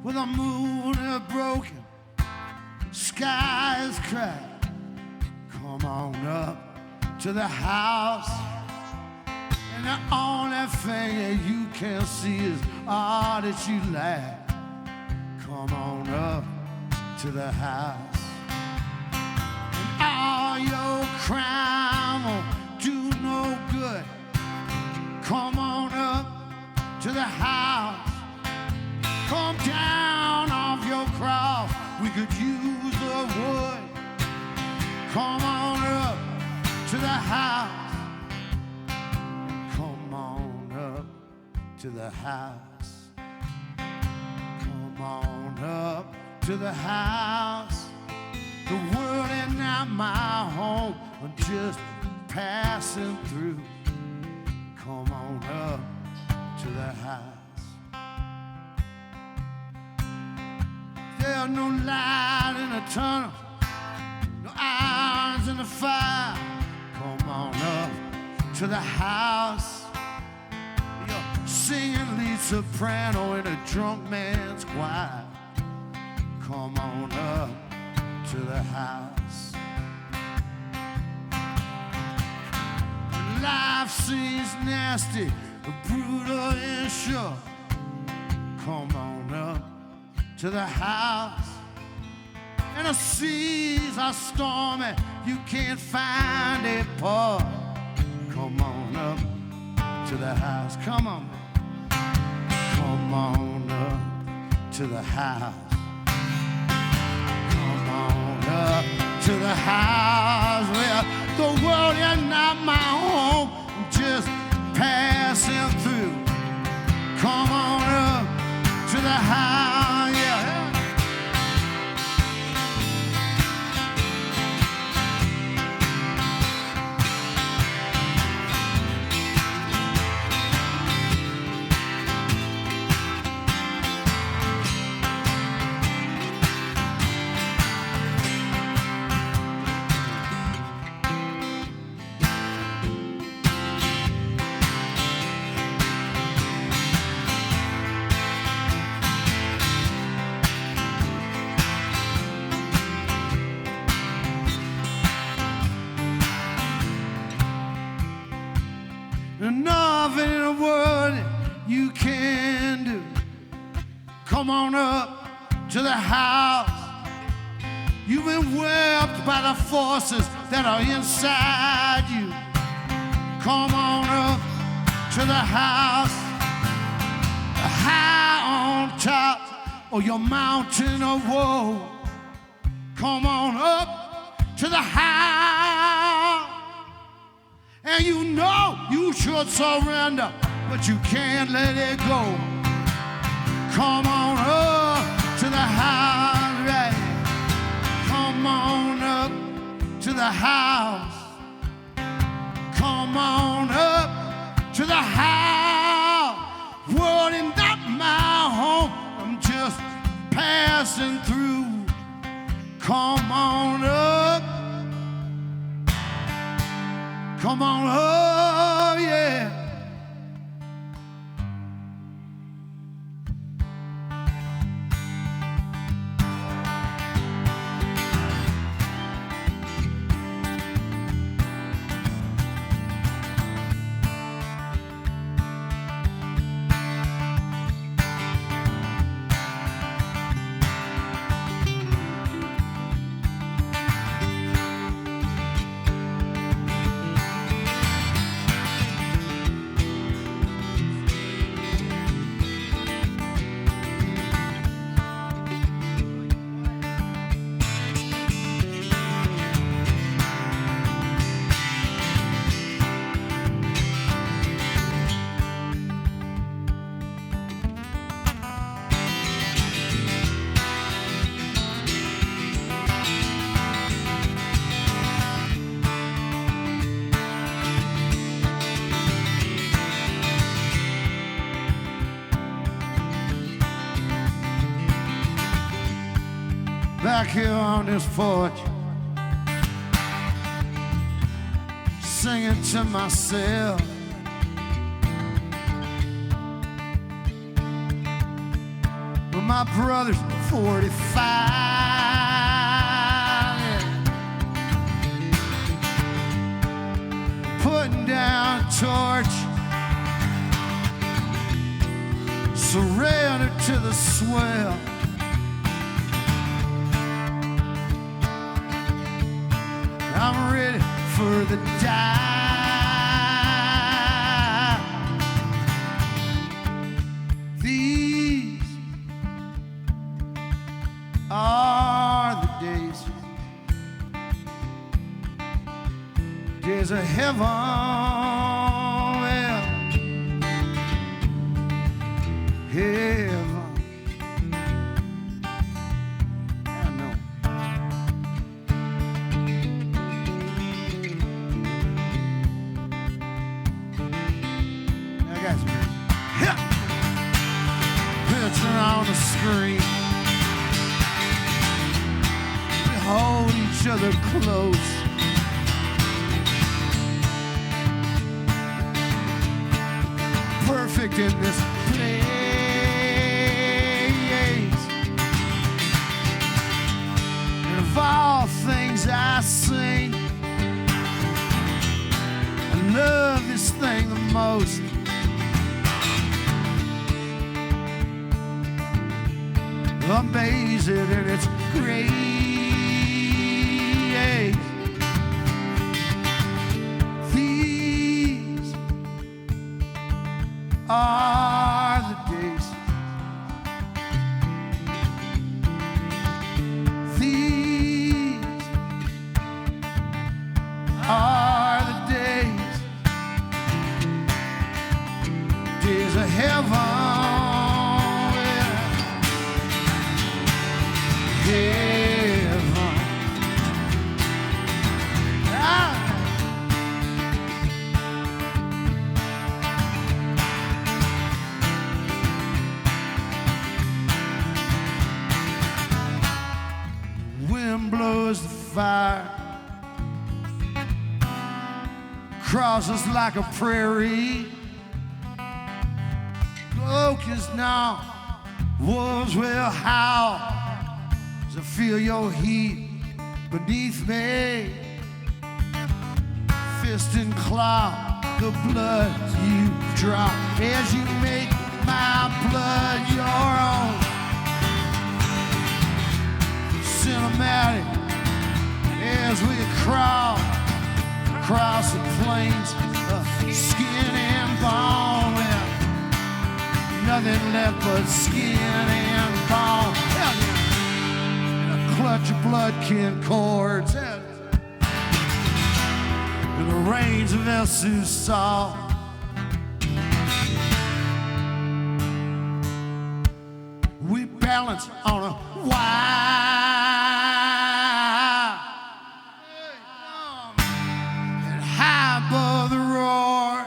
Well, the moon is broken, sky is cracked. Come on up to the house, and the only thing that you can see is all that you lack. Come on up to the house, and all your crime will do no good. Come on up to the house. Come down off your cross. We could use the wood. Come on up to the house. Come on up to the house. Come on up to the house. The world is not my home. I'm just passing through. Come on up to the house. There's no light in the tunnel, no irons in the fire. Come on up to the house. You're singing lead soprano in a drunk man's choir. Come on up to the house. When life seems nasty, brutal and sure. Come on up to the house. And the seas are stormy, you can't find a port. Come on up to the house. Come on, come on up to the house. Come on up to the house where the world is not my home. I'm just passing through. Come on up to the house, yeah. Nothing in the world you can do. Come on up to the house. You've been whipped by the forces that are inside you. Come on up to the house. High on top of your mountain of woe. Come on up to the house. And you know you should surrender, but you can't let it go. Come on up to the house, right? Come on up to the house. Come on up to the house. World is not my home. I'm just passing through. Come on up. Come on up, yeah. Back here on this porch, singing to myself. my brother's 45. Putting down a torch, surrender to the swell. I'm ready for the die. These are the days of heaven. Well, heaven. I know. I got some. Yeah. Picture on the screen. We hold each other close. Perfect in this place. And of all things I sing, I love this thing the most. Amazing in its grace. These are the days. These are the days. Days of heaven. Heaven. Wind blows the fire, crosses like a prairie. Locusts now, wolves will howl. I feel your heat beneath me. Fist and claw, the blood you drop as you make my blood your own. Cinematic as we crawl across the plains of skin and bone. Nothing left but skin and bone. Clutch of blood-kin cords in the rains of El Susal. We balance on a wire and high above the roar.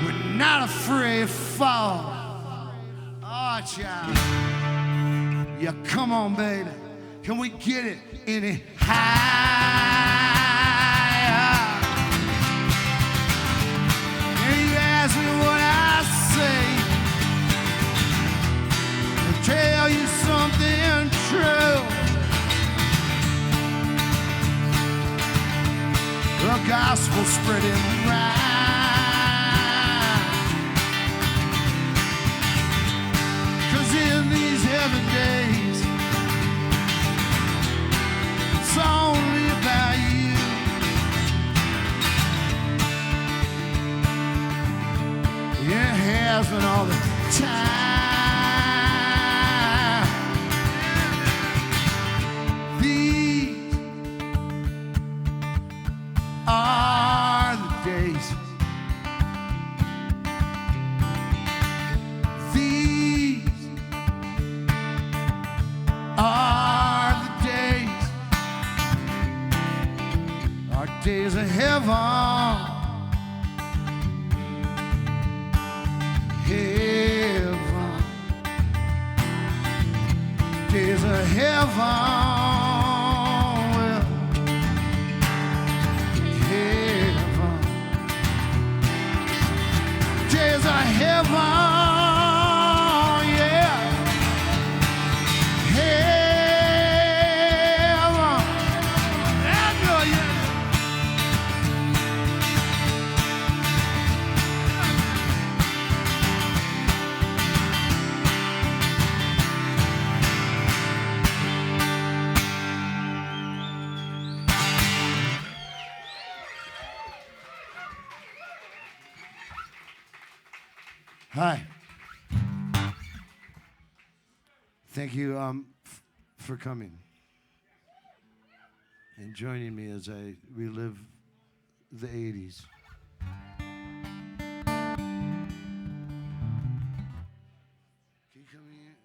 We're not afraid to fall. Oh, child. Yeah, come on, baby. Can we get it any higher? And you ask me what I say, I'll tell you something true. The gospel spreading right. 'Cause in these heaven days, it's only about you. It has been all the time. These are the days. These are the days. Our days of heaven. Heaven. Days of heaven. Well, heaven. Days of heaven. Hi. Thank you for coming and joining me as I relive the 80s. Can you come in?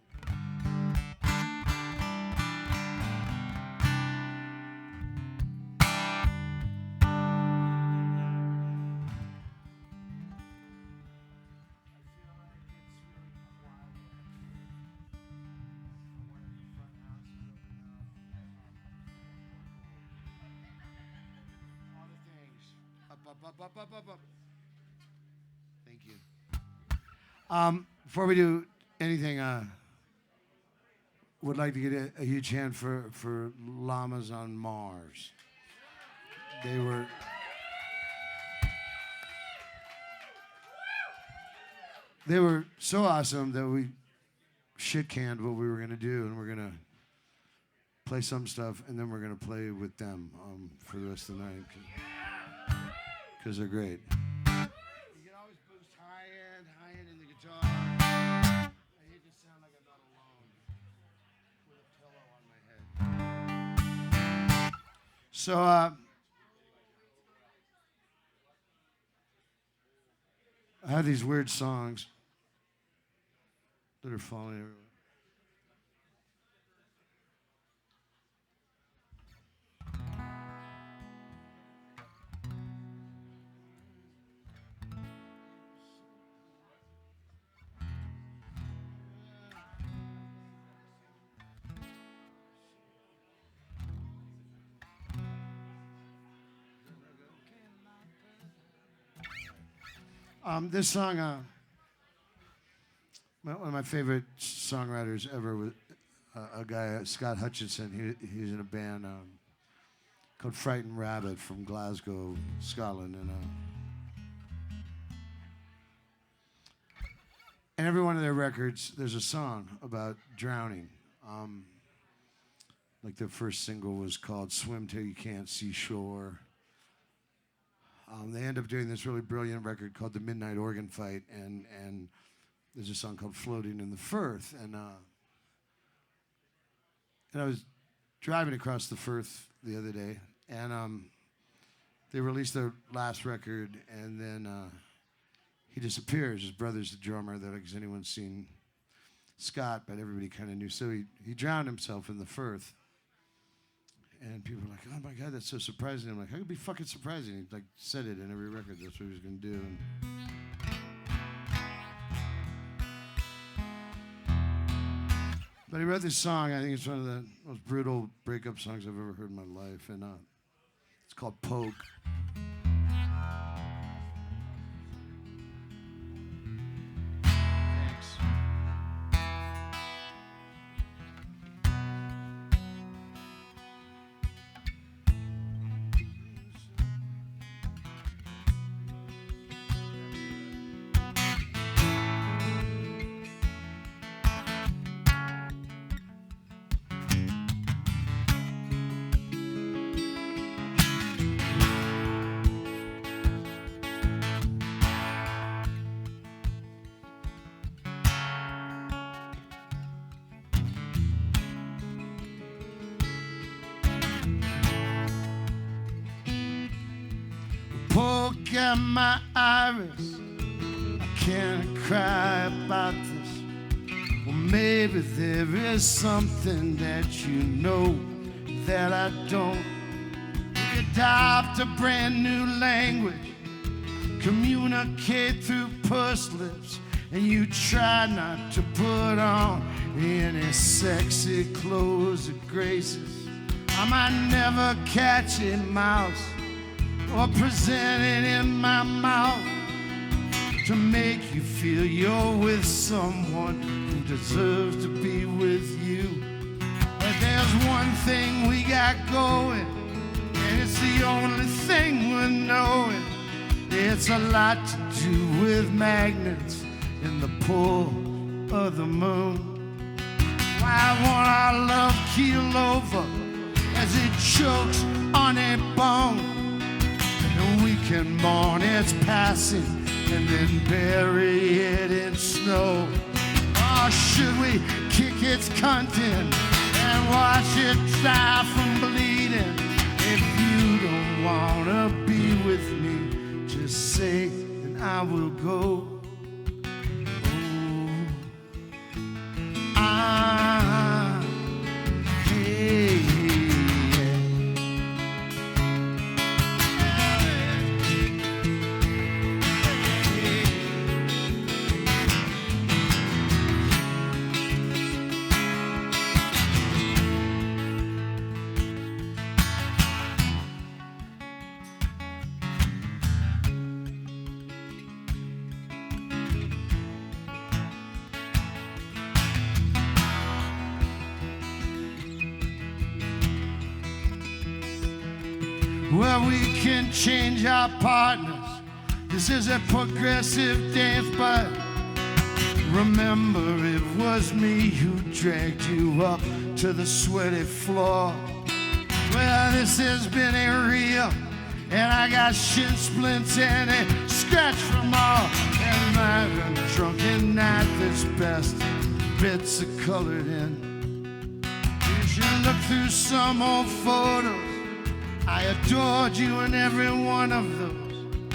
Up. Thank you. Before we do anything, would like to get a huge hand for Llamas on Mars. They were so awesome that we shit-canned what we were going to do, and we're going to play some stuff, and then we're going to play with them for the rest of the night. Because they're great. You can always boost high end in the guitar. I hate to sound like I'm not alone with a pillow on my head. So, I have these weird songs that are falling everywhere. This song, one of my favorite songwriters ever was a guy, Scott Hutchinson. He's in a band called Frightened Rabbit from Glasgow, Scotland. And every one of their records, there's a song about drowning. Like their first single was called Swim Till You Can't See Shore. They end up doing this really brilliant record called The Midnight Organ Fight, and there's a song called Floating in the Firth. And I was driving across the Firth the other day, and they released their last record, and then he disappears. His brother's the drummer. That has anyone seen Scott, but everybody kind of knew. So he drowned himself in the Firth. And people were like, oh my God, that's so surprising. I'm like, how could it be fucking surprising? He like said it in every record. That's what he was going to do. But he wrote this song. I think it's one of the most brutal breakup songs I've ever heard in my life. And it's called Poke. Poke at my iris, I can't cry about this. Well, maybe there is something that you know that I don't. We adopt a brand new language, communicate through pursed lips, and you try not to put on any sexy clothes or graces. I might never catch a mouse or present it in my mouth to make you feel you're with someone who deserves to be with you. But there's one thing we got going, and it's the only thing we're knowing. It's a lot to do with magnets in the pull of the moon. Why won't our love keel over as it chokes on a bone? And we can mourn its passing and then bury it in snow? Or should we kick its content and watch it die from bleeding? If you don't wanna be with me, just say and I will go. Well, we can change our partners. This is a progressive dance, but remember it was me who dragged you up to the sweaty floor. Well, this has been a real, and I got shin splints and a scratch from all. And my drunken night, this best bits are colored in. You should look through some old photos. I adored you in every one of those.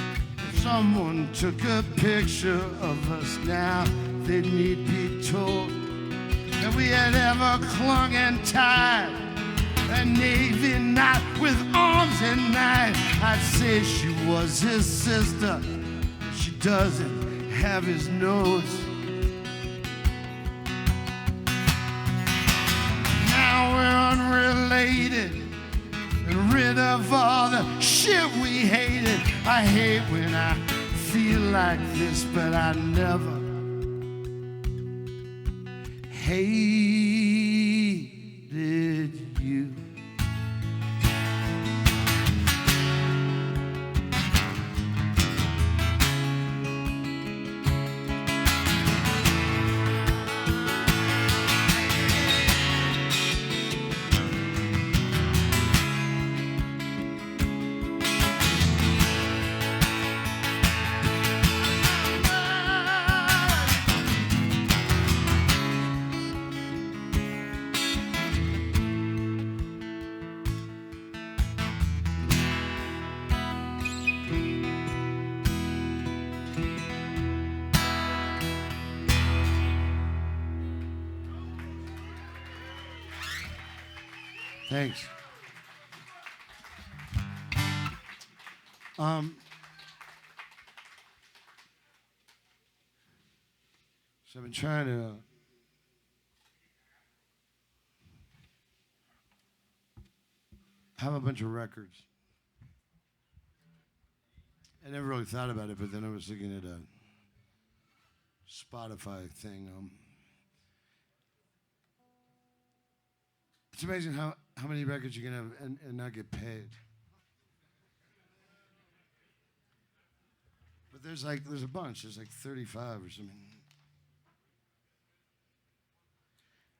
If someone took a picture of us now, they need be told that we had ever clung and tied a Navy knot with arms and knives. I'd say she was his sister, but she doesn't have his nose. Now we're unrelated and rid of all the shit we hated. I hate when I feel like this, but I never hated you. Thanks. So I've been trying to have a bunch of records. I never really thought about it, but then I was looking at a Spotify thing. It's amazing how many records you can have and not get paid. But there's a bunch. There's like 35 or something.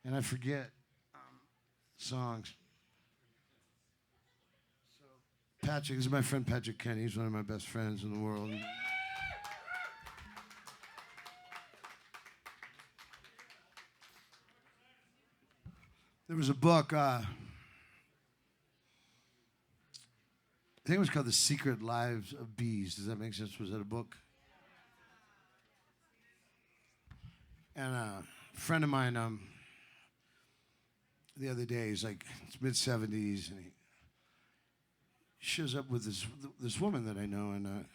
And I forget songs. So Patrick, this is my friend Patrick Kenney. He's one of my best friends in the world. There was a book, I think it was called The Secret Lives of Bees. Does that make sense? Was that a book? And a friend of mine, the other day, he's like, it's mid-70s, and he shows up with this woman that I know, and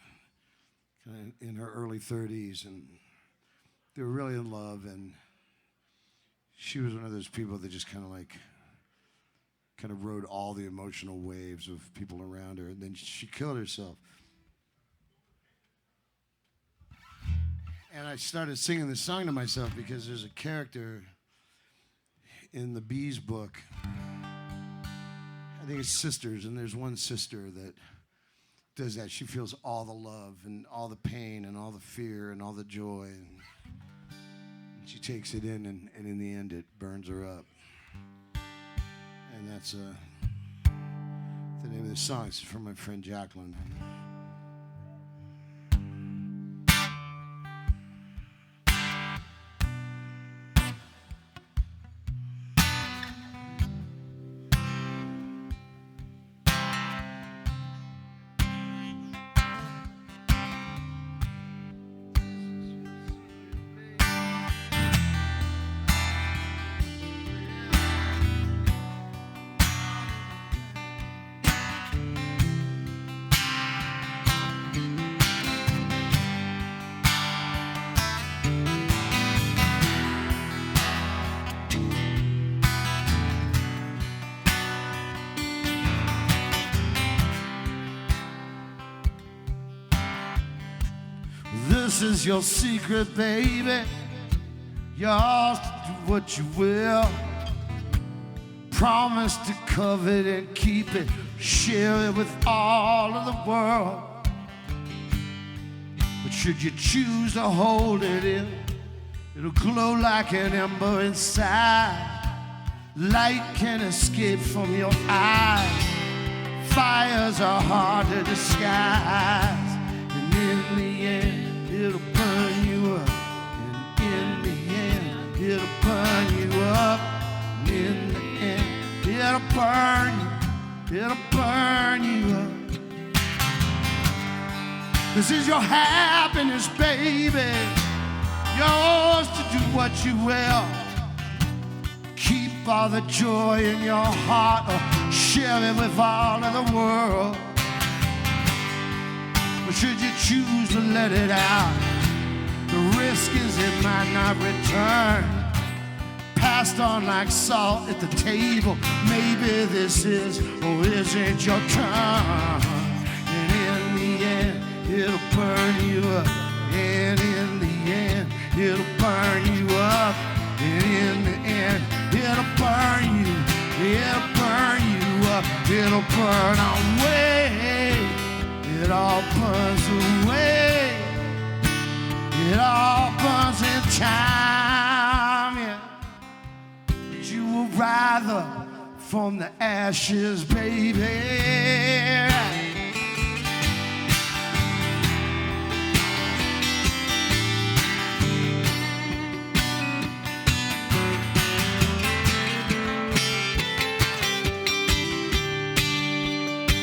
kind of in her early 30s, and they were really in love, and she was one of those people that just kind of rode all the emotional waves of people around her, and then she killed herself. And I started singing this song to myself because there's a character in the Bees book. I think it's sisters, and there's one sister that does that. She feels all the love and all the pain and all the fear and all the joy, and she takes it in, and in the end, it burns her up. And that's the name of the song. It's from my friend Jacqueline. this is your secret, baby. Yours to do what you will. Promise to cover it and keep it. Share it with all of the world. But should you choose to hold it in, it'll glow like an ember inside. Light can escape from your eyes. Fires are hard to disguise. And in the end, it'll burn you up. And in the end, it'll burn you up. And in the end, it'll burn you. It'll burn you up. This is your happiness, baby. Yours to do what you will. Keep all the joy in your heart or share it with all of the world. But should you choose to let it out, the risk is it might not return. Passed on like salt at the table. Maybe this is or isn't your turn. And in the end, it'll burn you up. And in the end, it'll burn you up. And in the end, it'll burn you. It'll burn you up. It'll burn away. It all burns away. It all burns in time, yeah. But you will rather from the ashes, baby.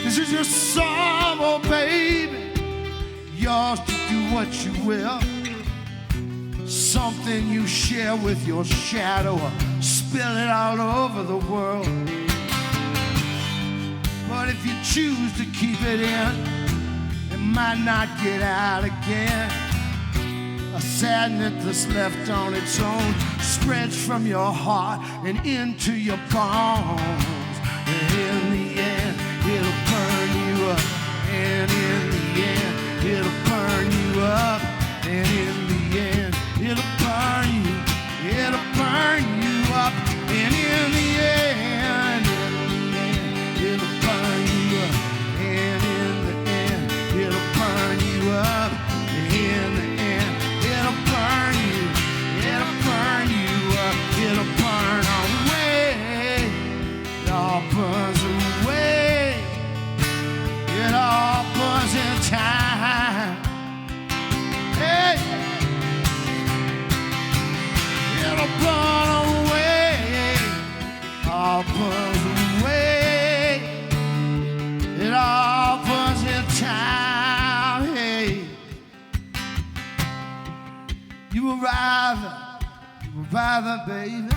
This is your sorrow, baby. Yours to do what you will. Something you share with your shadow or spill it all over the world. But if you choose to keep it in, it might not get out again. A sadness that's left on its own spreads from your heart and into your bones. And in the end, it'll burn you up. And in the end, it'll burn you up. And in the end, it'll burn you. It'll burn you up. And in the end, it'll burn you up. And in the end, it'll burn you up. And in the end, it'll burn you. It'll burn you up. It'll burn away. It all burns away. It all burns in time. Hey, it'll burn away. All burns away. It all burns in time. Hey, you would rather, baby.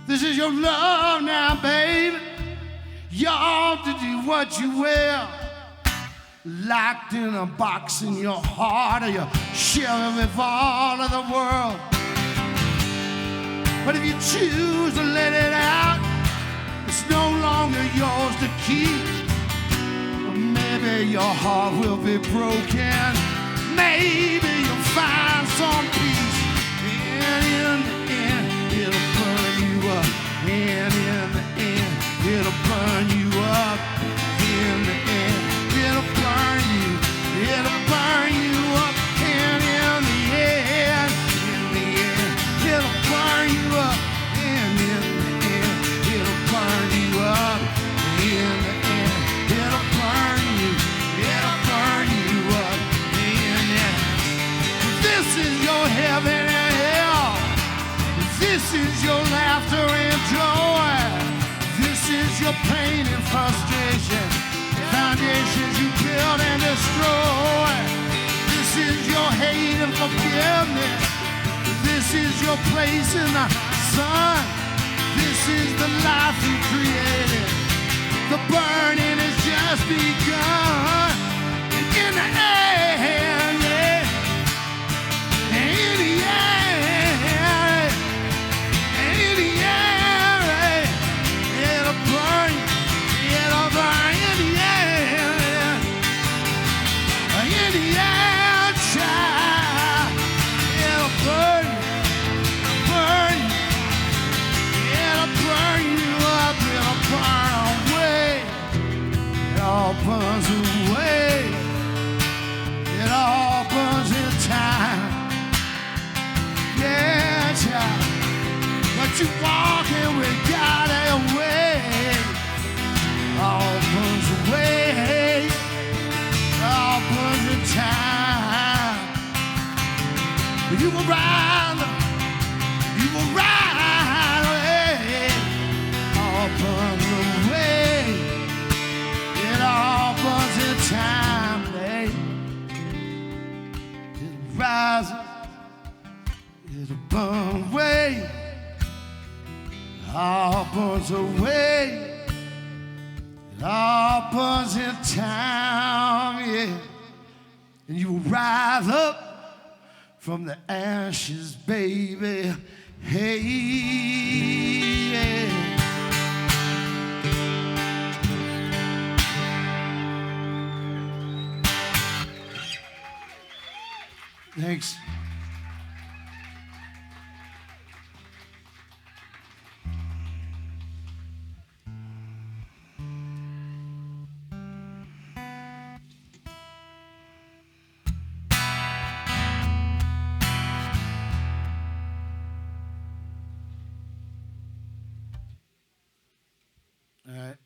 This is your love now, baby. Y'all to do what you will. Locked in a box in your heart, or you're sharing with all of the world. But if you choose to let it out, it's no longer yours to keep. Or maybe your heart will be broken. Maybe you'll find some peace. And in the end, it'll burn you up. And in the end, it'll burn you up. In the end, it'll burn you. It'll burn you up. And in the end, it'll burn you up. This is your laughter and joy. This is your pain and frustration. Foundations you build and destroy. This is your hate and forgiveness. This is your place in the sun. This is the life you created. The burning has just begun. And in the end, yeah, in the end, in the end, it'll burn, it'll burn in the end, in the end, child, it'll burn, burn, it'll burn you up, it'll burn away, it all burns away, it all burns in time, yeah, child, but you walking with God away, all burns away, all burns in time, but you will ride away, all burns away, it all burns in time, babe. It'll rise up, it'll burn away, all burns away, it all burns in time, yeah. And you will rise up from the ashes, baby, hey, yeah. Thanks. All right.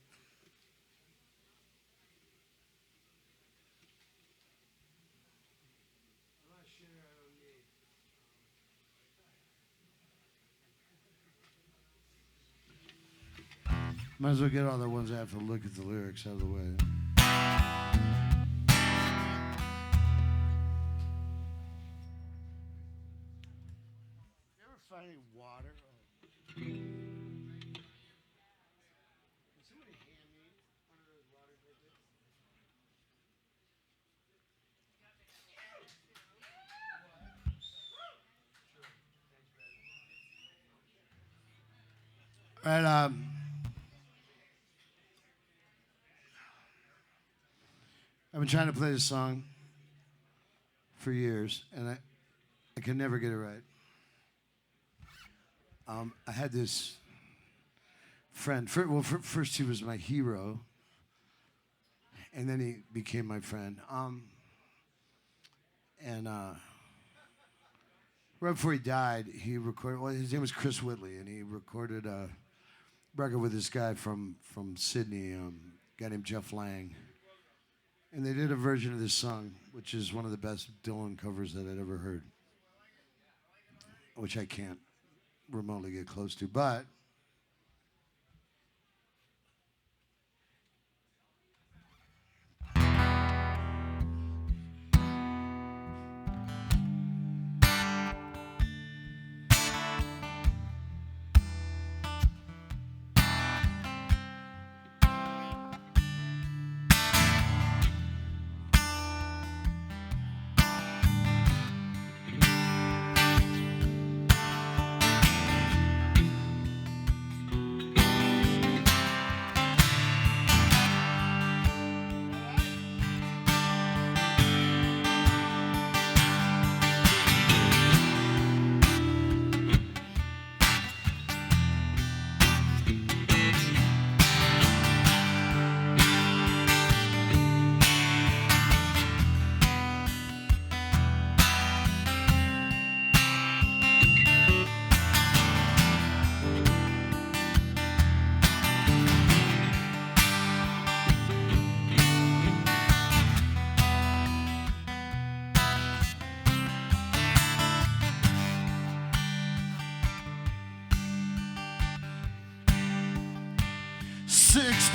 Might as well get all the ones I have to look at the lyrics out of the way. You ever find any water? Can somebody hand me one of those waters right there? All right, I've been trying to play this song for years, and I can never get it right. I had this friend. First he was my hero, and then he became my friend. Right before he died, he recorded. Well, his name was Chris Whitley, and he recorded a record with this guy from Sydney, a guy named Jeff Lang. And they did a version of this song, which is one of the best Dylan covers that I'd ever heard, which I can't remotely get close to, but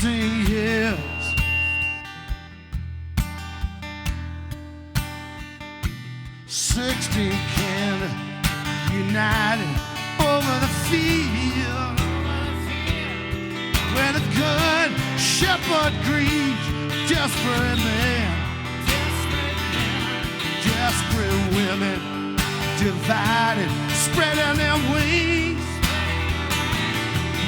16 years. 16 Canada united over the field where the good shepherd grieves desperate men, desperate women divided, spreading their wings.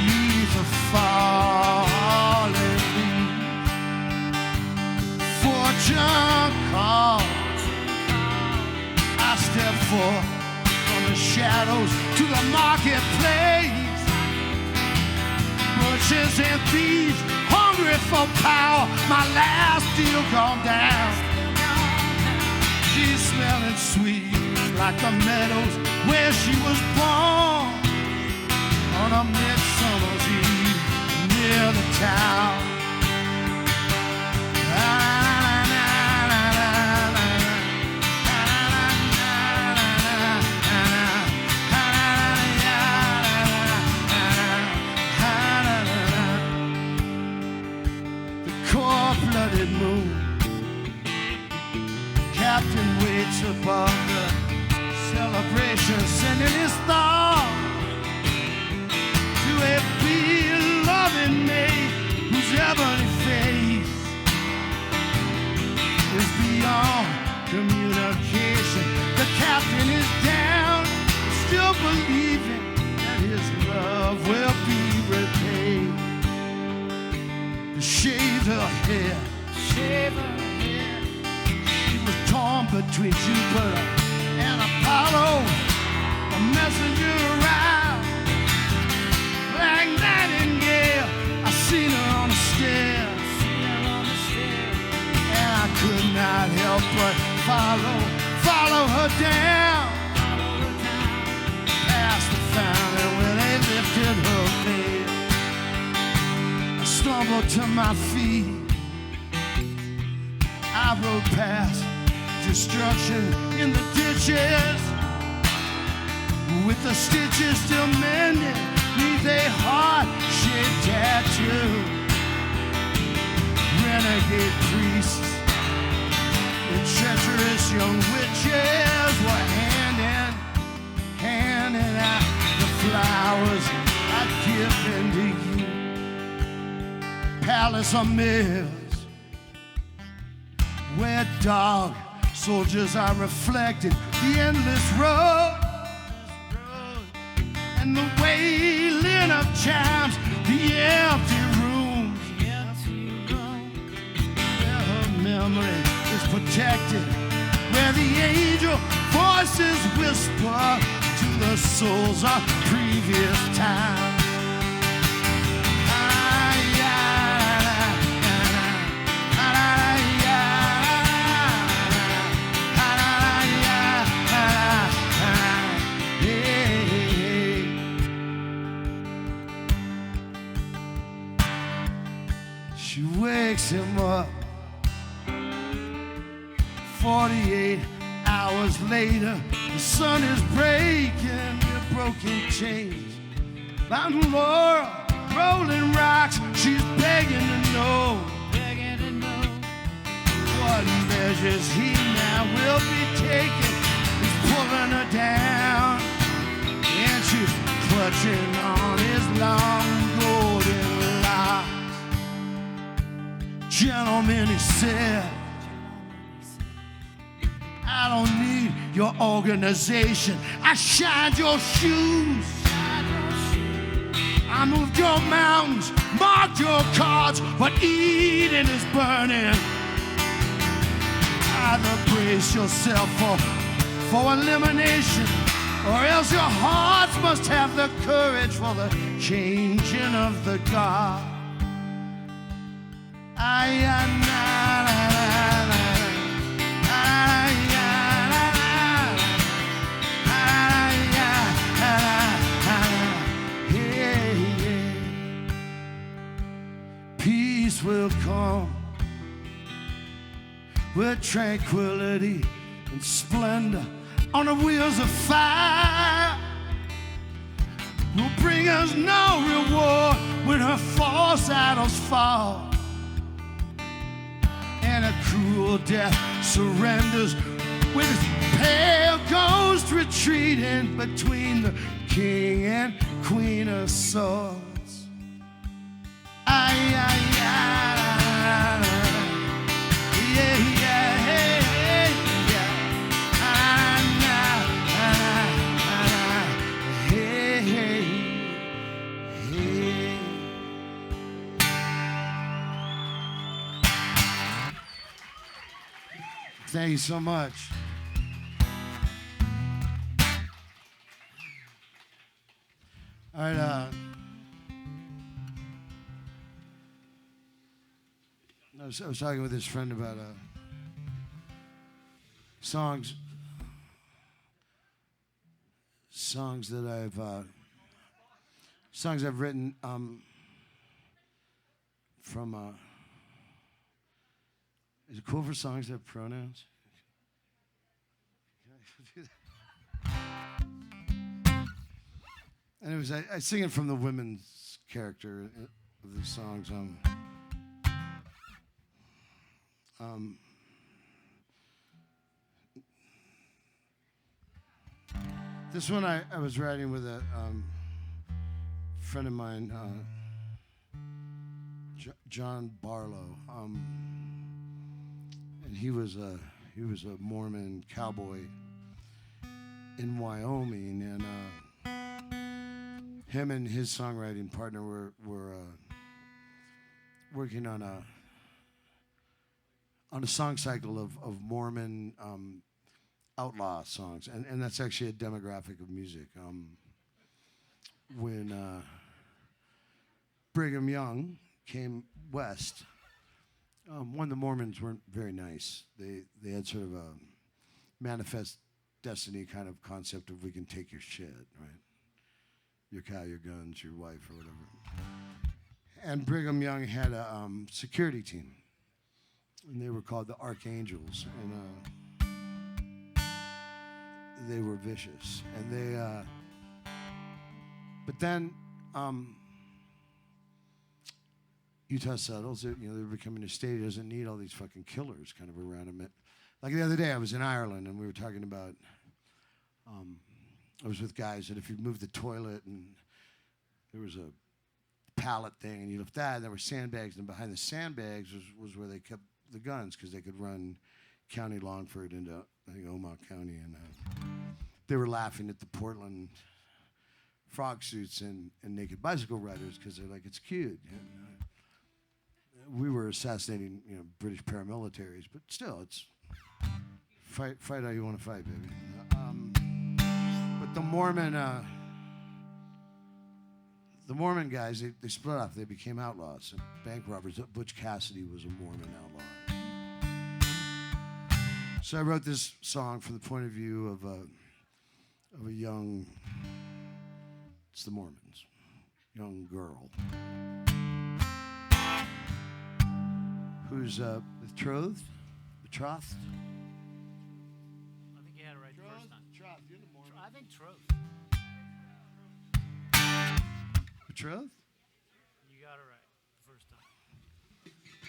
Leaves are falling leaves. Fortune calls. I step forth from the shadows to the marketplace. Butchers and thieves hungry for power. My last deal gone down. She's smelling sweet like the meadows where she was born on a midsummer's eve near the town. The cold-blooded moon, Captain waits above the celebration, sending his thought to a beloved maid whose ebony face is beyond communication. The captain is down, still believing that his love will be repaid. To shave her hair, she was torn between Jupiter and Apollo. The messenger arrived, Black Nightingale. I seen her on the stairs, and I could not help but follow her down past the fountain where they lifted her veil. I stumbled to my feet. I rode past destruction in the ditches, with the stitches still mended neath a heart-shaped tattoo. Renegade priests and treacherous young witches were handing out the flowers I'd given to you. Palace of mirrors, where dark soldiers are reflected, the endless road and the wailing of chimes, the empty rooms where her memory is protected, where the angel voices whisper to the souls of previous times. She wakes him up 48 hours later. The sun is breaking with broken chains. Mountain Laurel, rolling rocks. She's begging to know what measures he now will be taking. He's pulling her down, and she's clutching on his long golden locks. Gentlemen, he said, I don't need your organization. I shined your shoes. I moved your mountains, marked your cards, but Eden is burning. Either brace yourself for elimination, or else your hearts must have the courage for the changing of the guard. Peace will come with tranquility and splendor on the wheels of fire. will bring us no reward when her false idols fall. And a cruel death surrenders with his pale ghost retreating between the king and queen of swords. Ay, ay, ay, yeah, yeah, hey, hey, yeah. Ay, ay, hey, hey, hey. Thank you so much. All right, I was talking with this friend about songs that I've written from. Is it cool for songs to have pronouns? Can I do that? Anyways, I sing it from the women's character of these songs. This one I was writing with a friend of mine, John Barlow, and he was a Mormon cowboy in Wyoming, and him and his songwriting partner were working on a song cycle of Mormon outlaw songs, and that's actually a demographic of music. When Brigham Young came west, one, the Mormons weren't very nice. They had sort of a manifest destiny kind of concept of we can take your shit, right? Your cow, your guns, your wife, or whatever. And Brigham Young had a security team, and they were called the Archangels, and they were vicious. And they, but then Utah settles. They're becoming a state. It doesn't need all these fucking killers kind of around them. Like the other day, I was in Ireland, and we were talking about. I was with guys that if you moved the toilet and there was a pallet thing and you lift that, and there were sandbags, and behind the sandbags was where they kept the guns because they could run County Longford into, I think, Omaha County. And they were laughing at the Portland frog suits and naked bicycle riders because they're like, it's cute. And, we were assassinating, British paramilitaries, but still, it's fight how you want to fight, baby. But the Mormon guys, they split off. They became outlaws, bank robbers. Butch Cassidy was a Mormon outlaw. So I wrote this song from the point of view of a young, it's the Mormons, young girl who's betrothed. I think you had it right the first time. Betrothed, you're the Mormon. I think troth. Betrothed? You got it right the first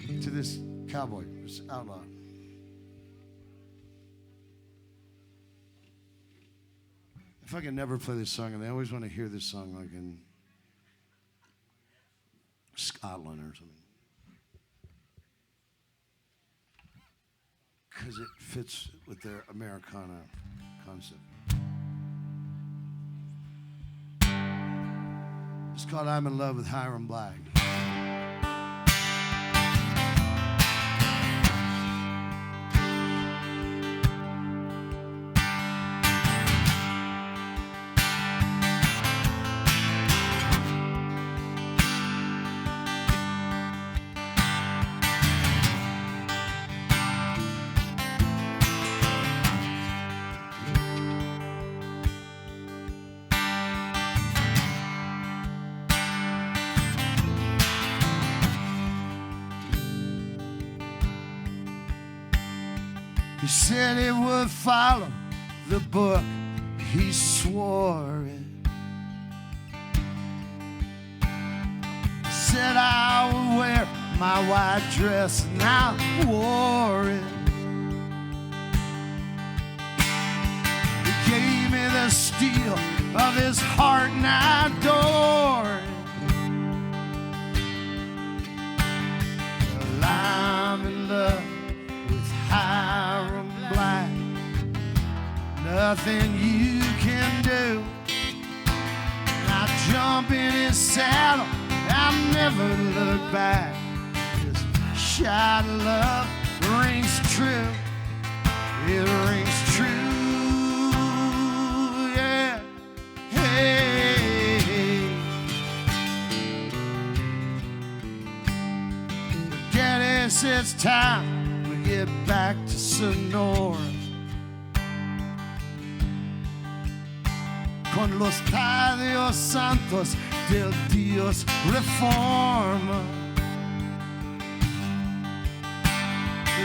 time. To this cowboy, this outlaw. If I can never play this song, and they always want to hear this song like in Scotland or something. Because it fits with their Americana concept. It's called I'm in Love with Hyrum Black. He said he would follow the book, he swore it. said I would wear my white dress, and I wore it. He gave me the steel of his heart, and I adore it. Well, I'm in love with Hyrum Black. Nothing you can do. And I jump in his saddle, I never look back. This shot of love rings true. It rings true, yeah. Hey. Daddy says it's time we get back to Sonora. Con los tadios santos del Dios Reforma.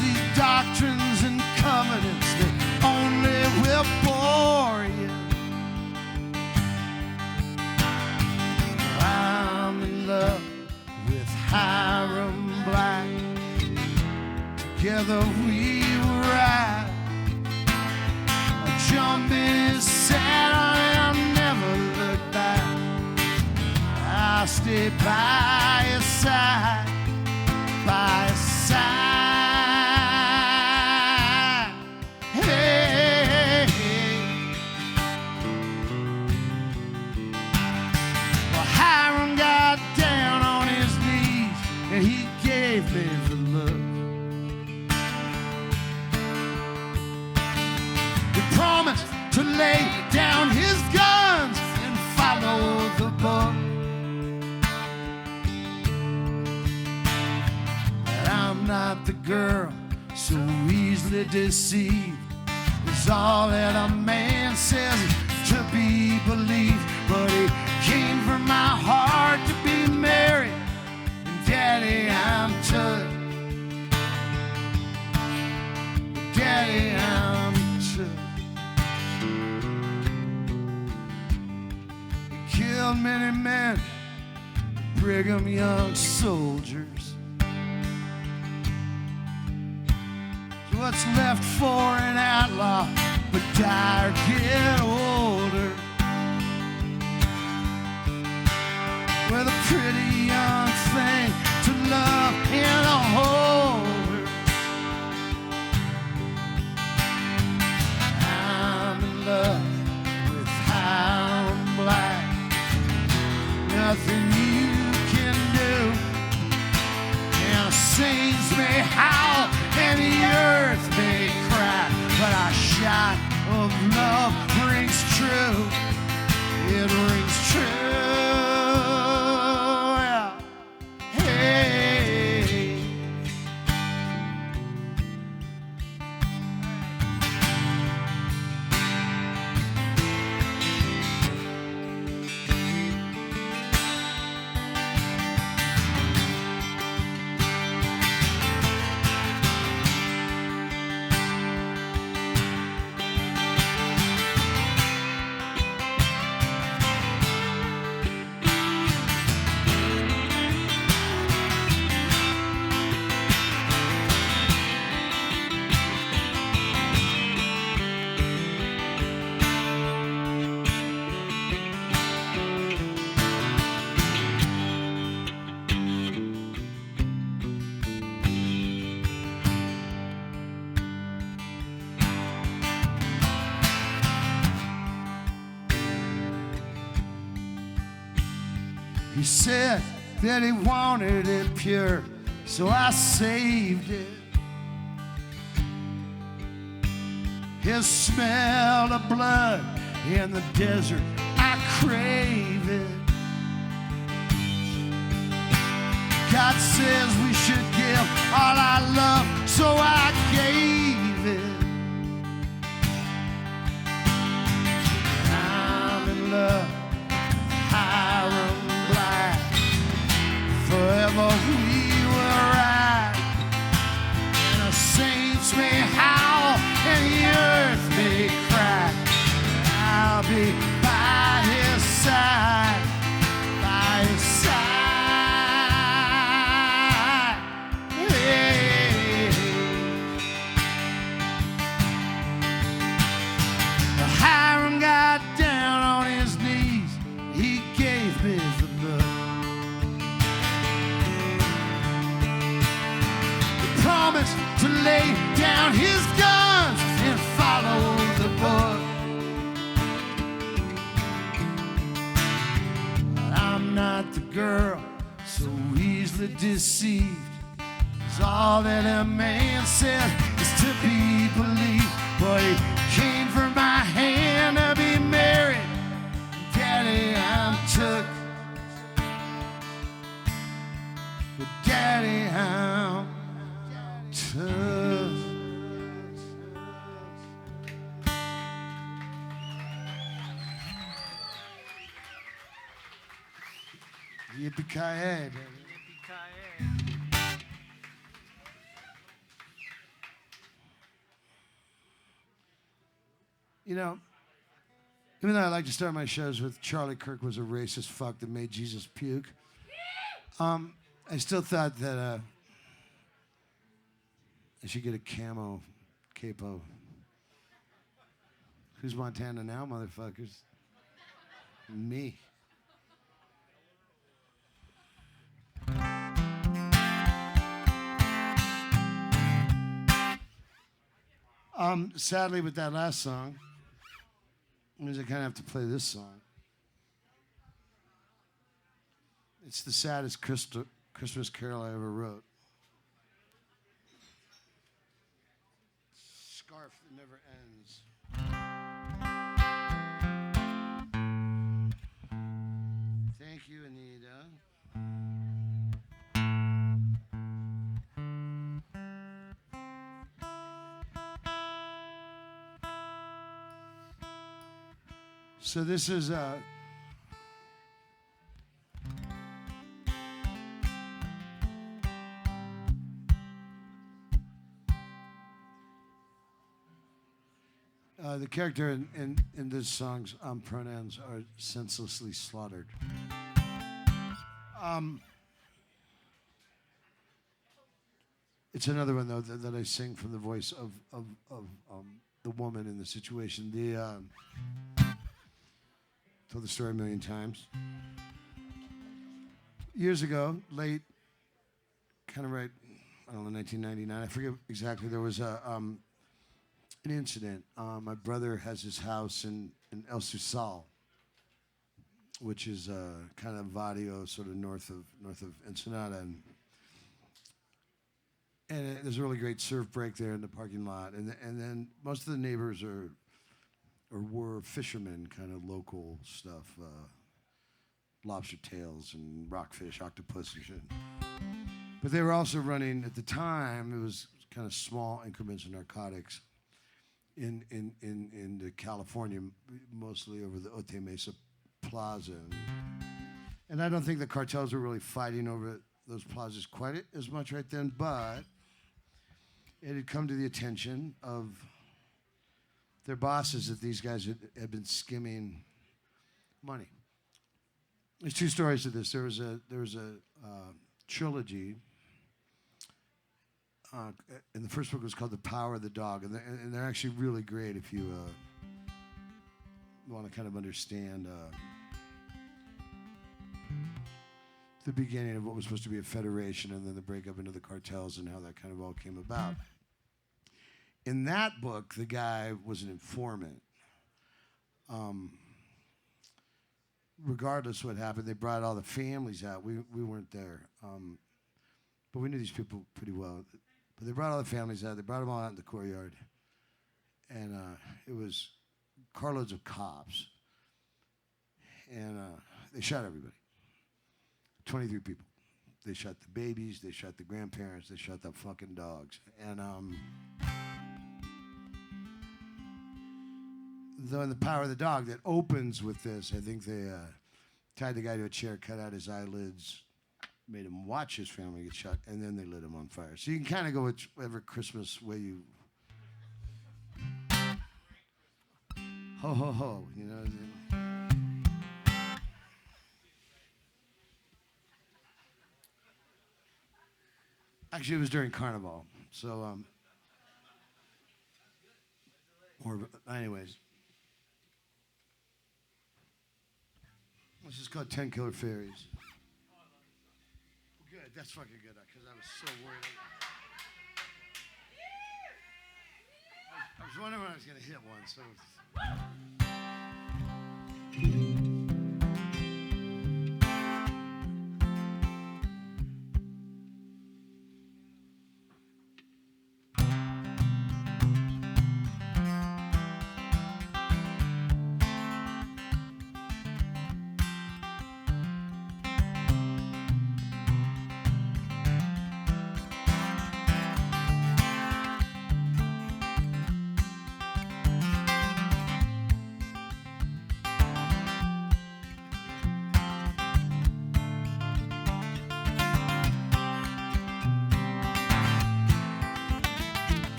These doctrines and covenants, they only will bore you. I'm in love with Hyrum Black. Together we will ride. I jump in his saddle and I'll never look back. I'll stay by his side, by his side. Hey, hey. Well, Hyrum got down on his knees and he gave me the look. He promised to lay down his guns and follow the book. But I'm not the girl so easily deceived. It's all that a man says to be believed. But he came from my heart to be married, and Daddy, I'm touched. Daddy, I'm touched. He killed many men, Brigham Young soldiers. So what's left for an outlaw but die or get older? With a pretty young thing to love and a holder. I'm in love with Hyrum Black. Nothing you can do. And the saints may howl and the earth may cry, but our shot of love rings true. It rings true. Hey. He said that he wanted it pure, so I saved it. His smell of blood in the desert, I crave it. God says we should give all our love, so I gave it. I'm in love with Hyrum Black. Forever we will ride, and the saints may howl and the earth may cry. I'll be by his side, by his side. not the girl so easily deceived. 'Cause all that a man says is to be believed. But he came for my hand to be married. Daddy, I'm took. But Daddy, I'm took. Yippee-ki-yay, baby. You know, even though I like to start my shows with Charlie Kirk was a racist fuck that made Jesus puke, I still thought that I should get a camo capo. Who's Montana now, motherfuckers? Me. Sadly, with that last song, means I kind of have to play this song. It's the saddest Christmas carol I ever wrote. Scarf that never ends. Thank you, Anita. So this is the character in this song's pronouns are senselessly slaughtered. It's another one though that I sing from the voice of the woman in the situation. Told the story a million times. Years ago, late, kind of right, I don't know, 1999. I forget exactly. There was an incident. My brother has his house in El Susal, which is kind of Vadio, sort of north of Ensenada, and there's a really great surf break there in the parking lot. And then most of the neighbors were fishermen, kind of local stuff, lobster tails and rockfish, octopus and shit. But they were also running, at the time, it was kind of small increments of narcotics in California, mostly over the Otay Mesa Plaza. And I don't think the cartels were really fighting over those plazas quite as much right then, but it had come to the attention of their bosses that these guys had been skimming money. There's two stories to this. There was a trilogy, and the first book was called The Power of the Dog, and they're actually really great if you want to kind of understand the beginning of what was supposed to be a federation and then the breakup into the cartels and how that kind of all came about. In that book, the guy was an informant. Regardless of what happened, they brought all the families out. We weren't there, but we knew these people pretty well. But they brought all the families out. They brought them all out in the courtyard, and it was carloads of cops, and they shot everybody. 23 people. They shot the babies. They shot the grandparents. They shot the fucking dogs. And though in The Power of the Dog that opens with this, I think they tied the guy to a chair, cut out his eyelids, made him watch his family get shot, and then they lit him on fire. So you can kind of go whichever Christmas way you... Ho, ho, ho, you know. Actually, it was during Carnival, so, anyways. This is called 10 Killer Fairies. Good, that's fucking good, because I was so worried. I was wondering when I was going to hit one, so...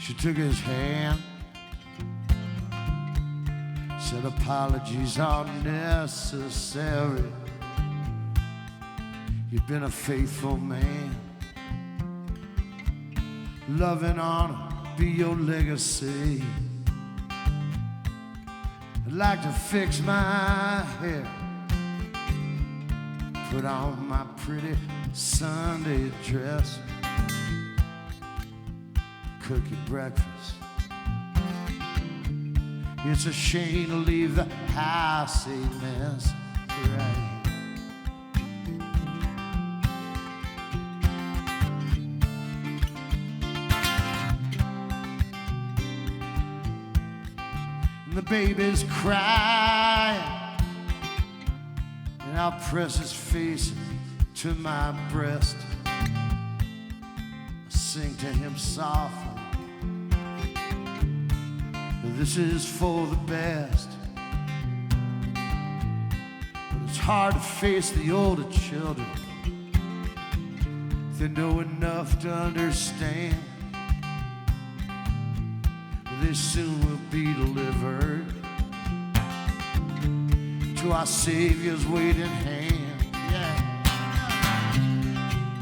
She took his hand, said apologies are necessary. You've been a faithful man. Love and honor be your legacy. I'd like to fix my hair, put on my pretty Sunday dress, cook you breakfast. It's a shame to leave the house a mess, right? The baby's crying, and I'll press his face to my breast. I sing to him softly, this is for the best. But it's hard to face the older children. They know enough to understand. They soon will be delivered to our Savior's waiting hand. Yeah.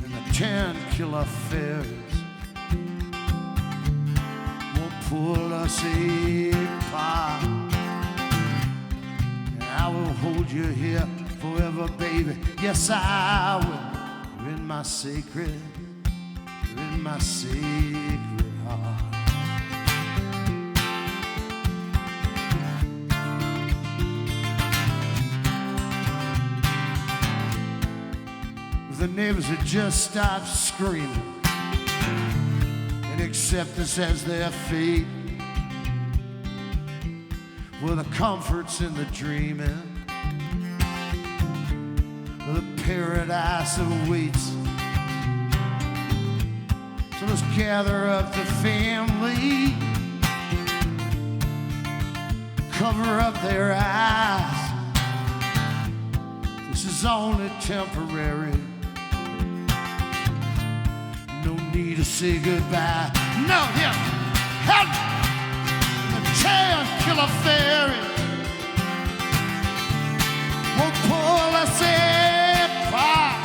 And the 10 Killer Fairies won't pull us apart. And I will hold you here forever, baby. Yes, I will. You're in my sacred, you're in my sacred heart. The neighbors had just stopped screaming and accept this as their fate. Well, the comforts in the dreaming, the paradise awaits. So let's gather up the family, cover up their eyes. This is only temporary. No need to say goodbye. No, yeah. Help! The 10 Killer Fairies won't pull us apart.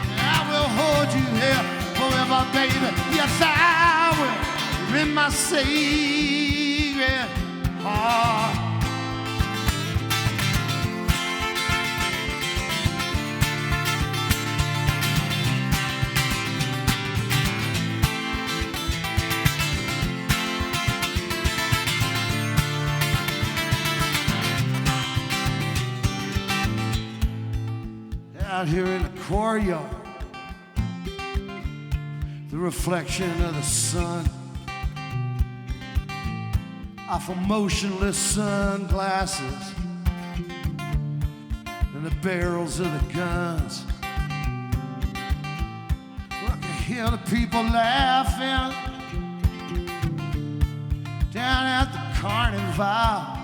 And I will hold you here forever, baby. Yes, I will. You're in my sacred heart. Out here in the courtyard, the reflection of the sun off of motionless sunglasses and the barrels of the guns. Well, I can hear the people laughing down at the carnival,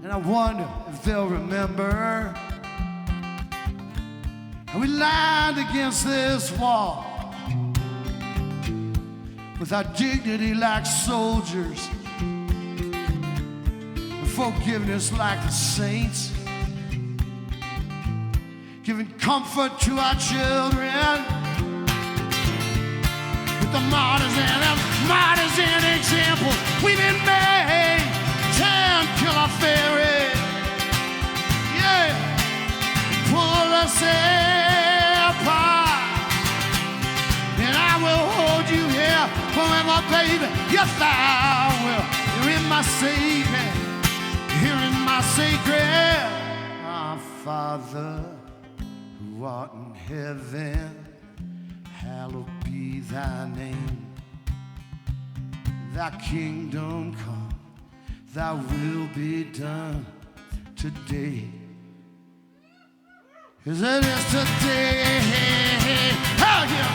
and I wonder if they'll remember and we lined against this wall with our dignity like soldiers, and forgiveness like the saints, giving comfort to our children with the martyrs and examples. We've been made 10 Killer Fairies, yeah, pull us apart. And I will hold you here forever, baby. Yes, I will. You're in my sacred, you're in my sacred. Our Father, who art in heaven, hallowed be thy name. Thy kingdom come, thy will be done today as it is today. Oh, yeah.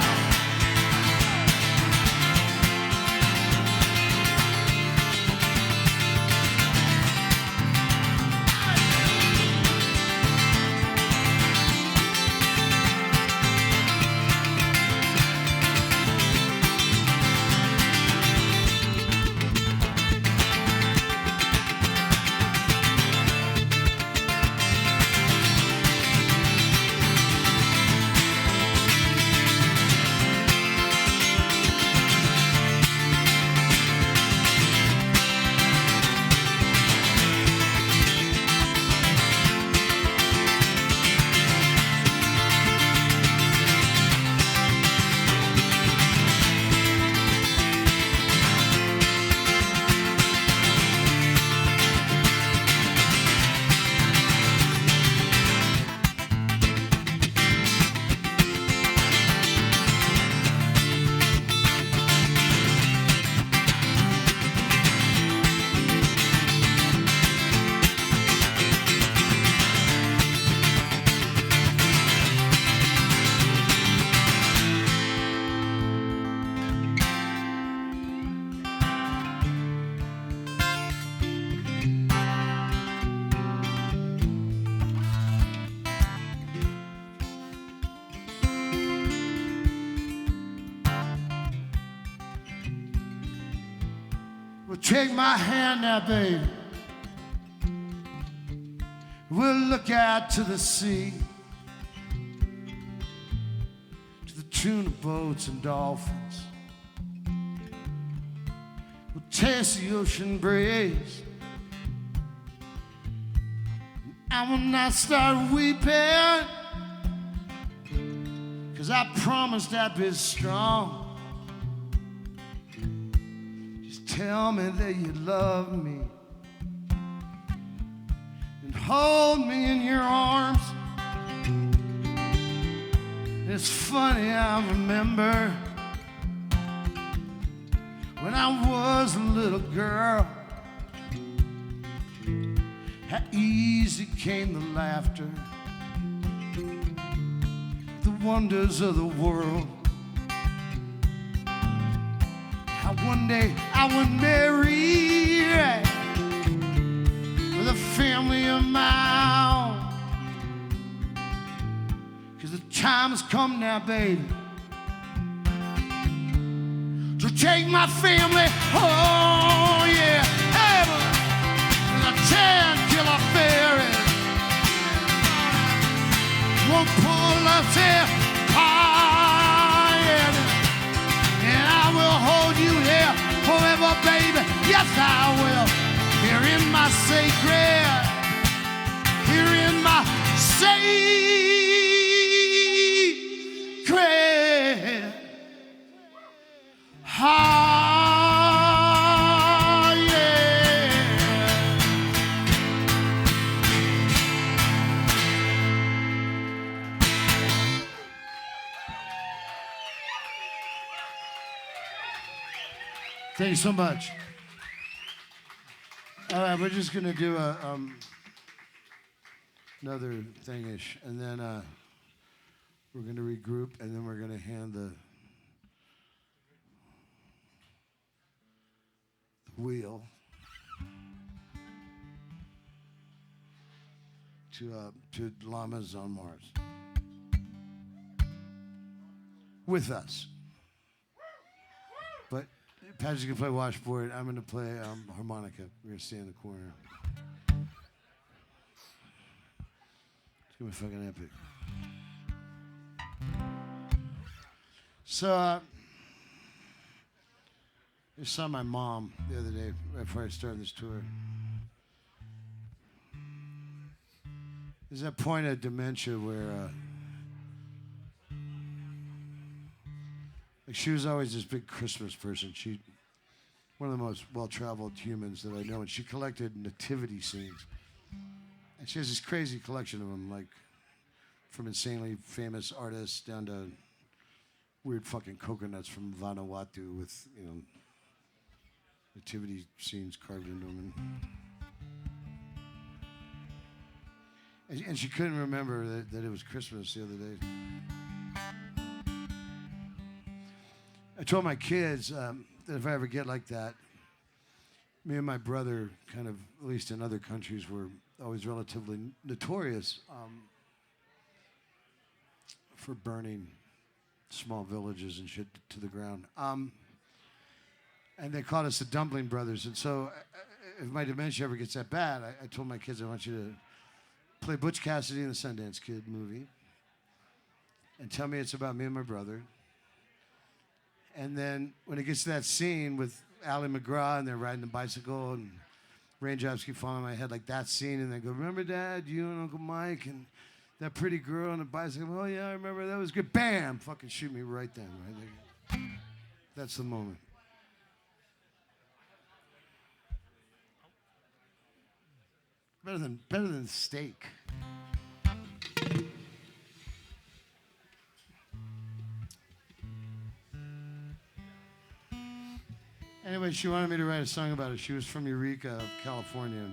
Take my hand now, baby. We'll look out to the sea, to the tune of boats and dolphins. We'll taste the ocean breeze. I will not start weeping, 'cause I promised I'd be strong. Just tell me that you love me and hold me in your arms. It's funny, I remember when I was a little girl, how easy came the laughter, the wonders of the world. How one day I would marry with a family of my own. 'Cause the time has come now, baby, to take my family home, yeah. Hey, the Ten Killer Fairies won't pull us here high, and I will hold you here forever, baby. Yes, I will. Here in my sacred, here in my sacred heart, yeah. Thank you so much. All right, we're just gonna do a another thingish, and then we're gonna regroup, and then we're gonna hand the wheel to Llamas on Mars with us. But Patrick's gonna play washboard. I'm gonna play harmonica. We're gonna stay in the corner. It's gonna be fucking epic. So I saw my mom the other day right before I started this tour. There's that point of dementia where like she was always this big Christmas person. She one of the most well-traveled humans that I know, and she collected nativity scenes. And she has this crazy collection of them, like from insanely famous artists down to weird fucking coconuts from Vanuatu with, you know, nativity scenes carved into them. And she couldn't remember that it was Christmas the other day. I told my kids that if I ever get like that, me and my brother, kind of, at least in other countries, were always relatively notorious for burning small villages and shit to the ground. And they called us the Dumpling Brothers. And so if my dementia ever gets that bad, I told my kids I want you to play Butch Cassidy in the Sundance Kid movie and tell me it's about me and my brother. And then when it gets to that scene with Ally McGraw and they're riding the bicycle and raindrops keep falling on my head, like that scene, and they go, remember, Dad, you and Uncle Mike and that pretty girl on the bicycle? Oh, yeah, I remember. That was good. Bam! Fucking shoot me right then. Right? Like, that's the moment. Better than steak. Anyway, she wanted me to write a song about it. She was from Eureka, California.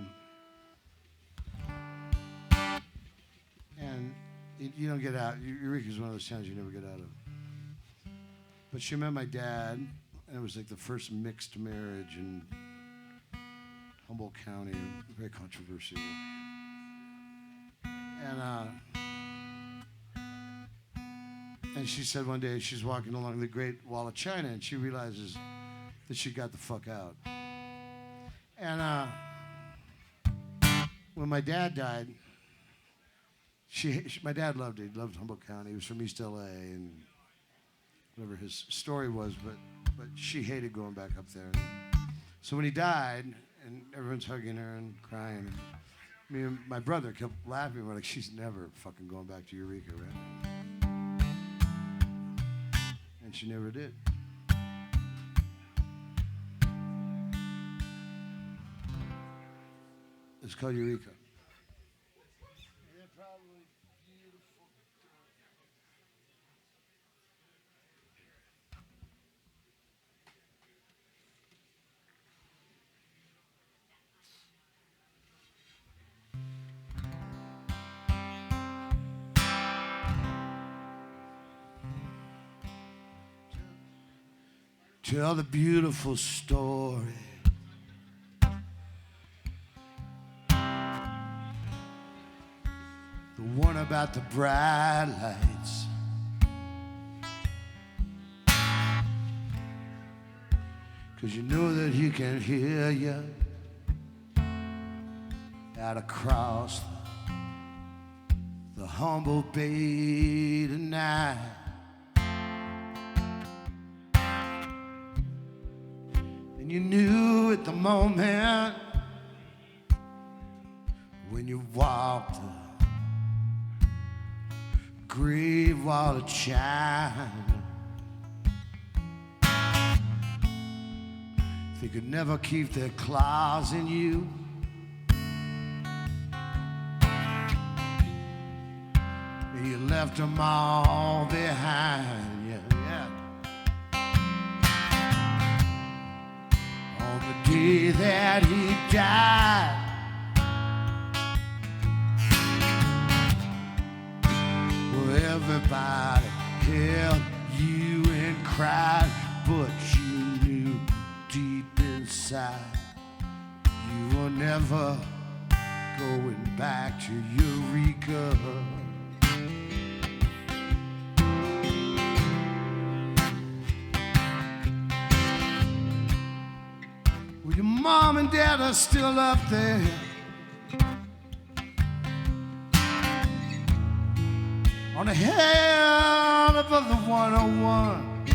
And you don't get out. Eureka is one of those towns you never get out of. But she met my dad, and it was like the first mixed marriage in Humboldt County, very controversial. And she said one day she's walking along the Great Wall of China, and she realizes that she got the fuck out. And when my dad died, my dad loved it. He loved Humboldt County. He was from East LA and whatever his story was, but she hated going back up there. So when he died, and everyone's hugging her and crying, me and my brother kept laughing. We're like, she's never fucking going back to Eureka, right? And she never did. It's called Eureka. Tell the beautiful story. The one about the bright lights. 'Cause you know that he can hear you out across the Humboldt Bay tonight. And you knew at the moment when you walked the grave wall of China, they could never keep their claws in you. And you left them all behind. The day that he died, well, everybody held you and cried, but you knew deep inside you were never going back to Eureka. Your mom and dad are still up there. On a hell above the 101.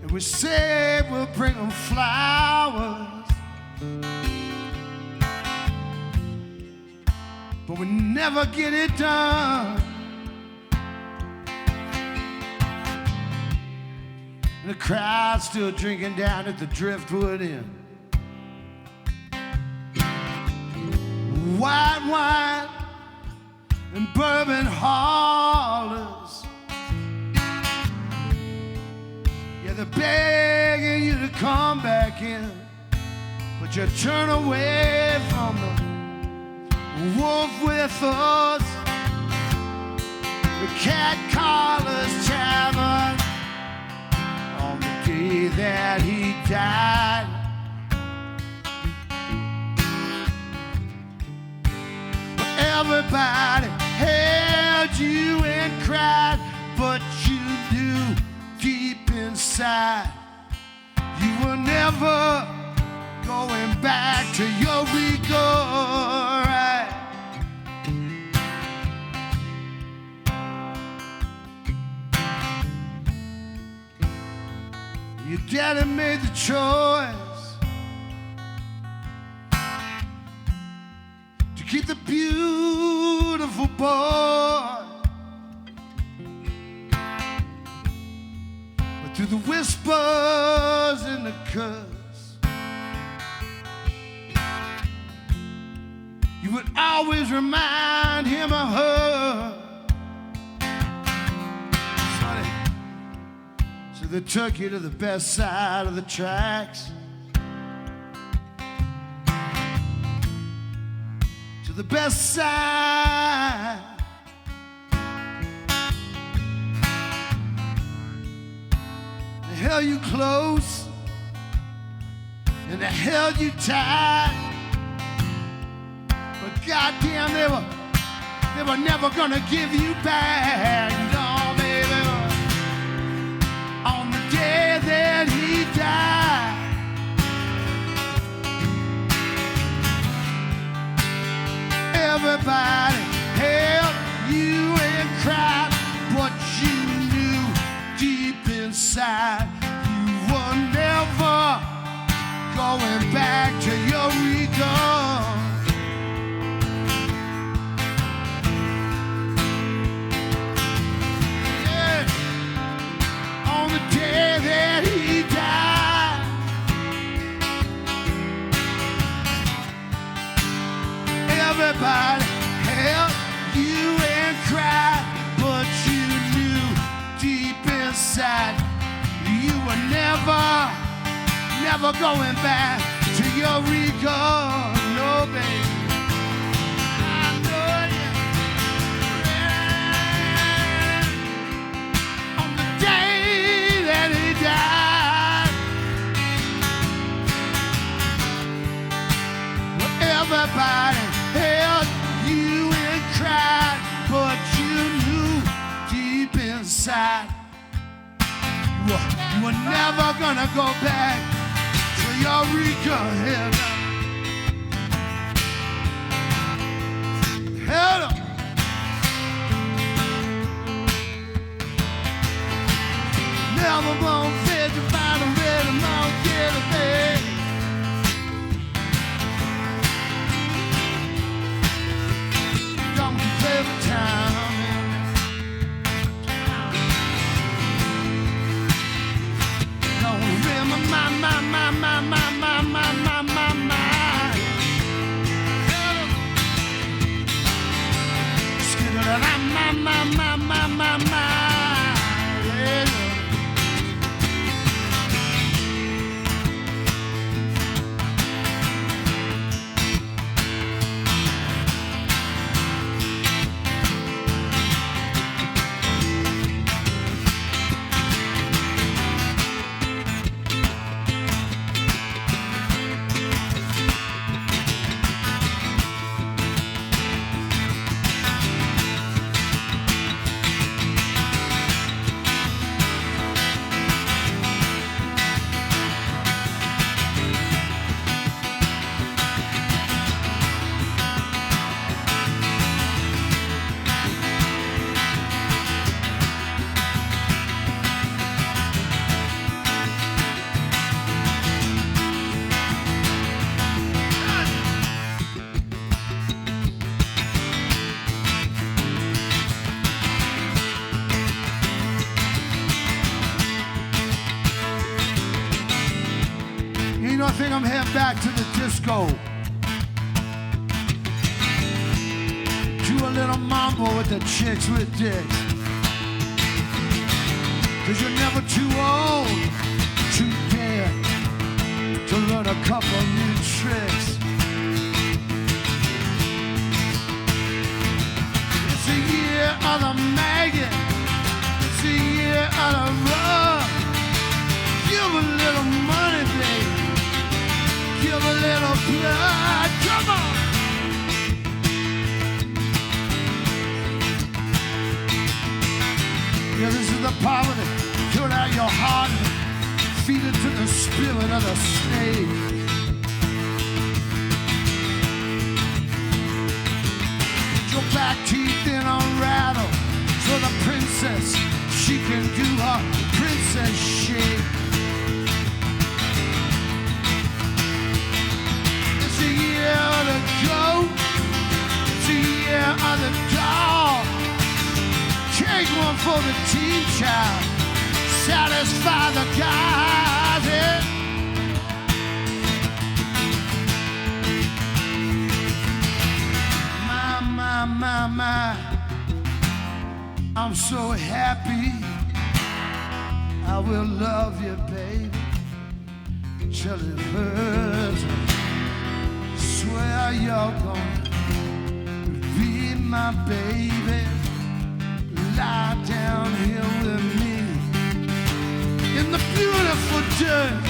And we say we'll bring them flowers, but we never get it done. And the crowd's still drinking down at the Driftwood Inn. White wine and bourbon hollers. Yeah, they're begging you to come back in, but you turn away from the wolf with us. The Cat Caller's Tavern. On the day that he died, everybody held you and cried, but you knew deep inside you were never going back to Eureka, right? Your daddy made the choice to keep the beautiful boy, but through the whispers and the curse, you would always remind him of her. So they took you to the best side of the tracks, to the best side. They held you close and they held you tight, but goddamn, they were never gonna give you back. No, baby. On the day that he died. Everybody held you and cried, but you knew deep inside you were never going back to Eureka. Everybody held you and cried, but you knew deep inside you were never going back to Eureka. No, baby. I know you. On the day that he died, well, everybody held you and cried, but you knew deep inside you were never gonna go back to Eureka. Head up. Never gonna fit to find a rhythm, I'll get a bag. Every time don't remember my I think I'm heading back to the disco. Do a little mambo with the chicks with dicks. 'Cause you're never too old, too dead to learn a couple new tricks. It's a year of the maggot. It's a year of the rug. Give a little money, baby. Give a little blood, come on! Yeah, this is the poverty. Cut out your heart and feed it to the spirit of the snake. Put your back teeth in unrattle so the princess, she can do her princess shake. It's a year of the goat, it's a year of the dog. Take one for the teen child, satisfy the guys, yeah. My, I'm so happy. I will love you, baby, till it hurts. Swear you're gonna be my baby. Lie down here with me in the beautiful dirt.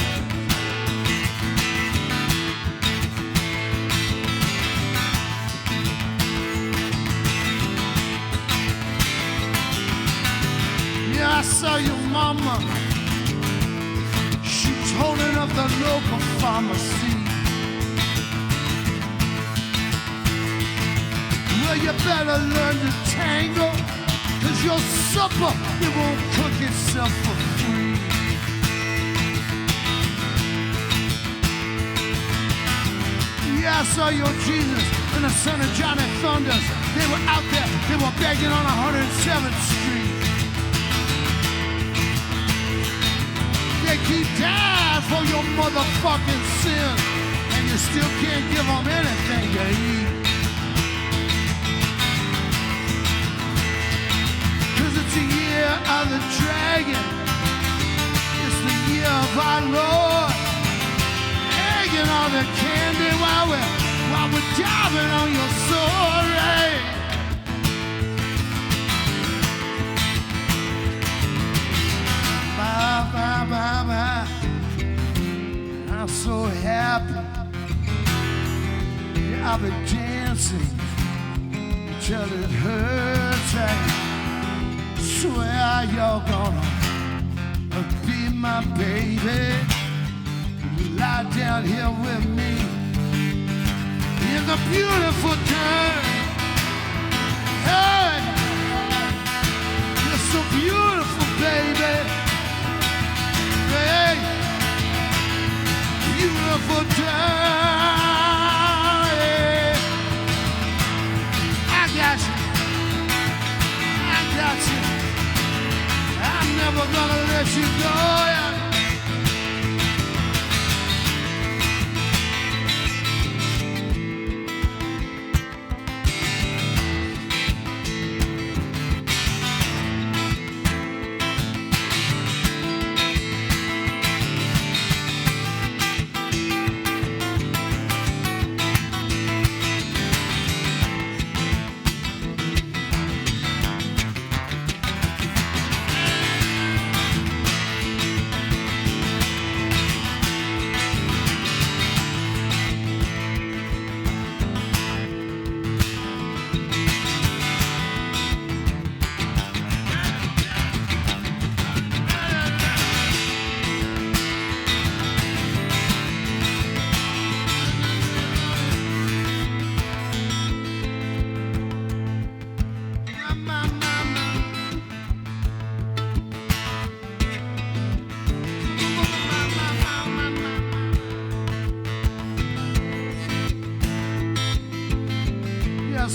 Yeah, I saw your mama. She the local pharmacy. Well, you better learn to tango, 'cause your supper, it won't cook itself for free. Yeah, I saw your Jesus and the son of Johnny Thunders. They were out there, they were begging on 107th Street. They keep dying for your motherfucking sins, and you still can't give them anything to eat. 'Cause it's the year of the dragon. It's the year of our Lord. Egging all the candy while we're diving on your sword, right? Bye. I'm so happy. Yeah, I've been dancing till it hurts. I swear you're gonna be my baby. Lie down here with me in the beautiful turn. Hey, you're so beautiful, baby. Hey, beautiful turn. Hey. I got you. I'm never gonna let you go.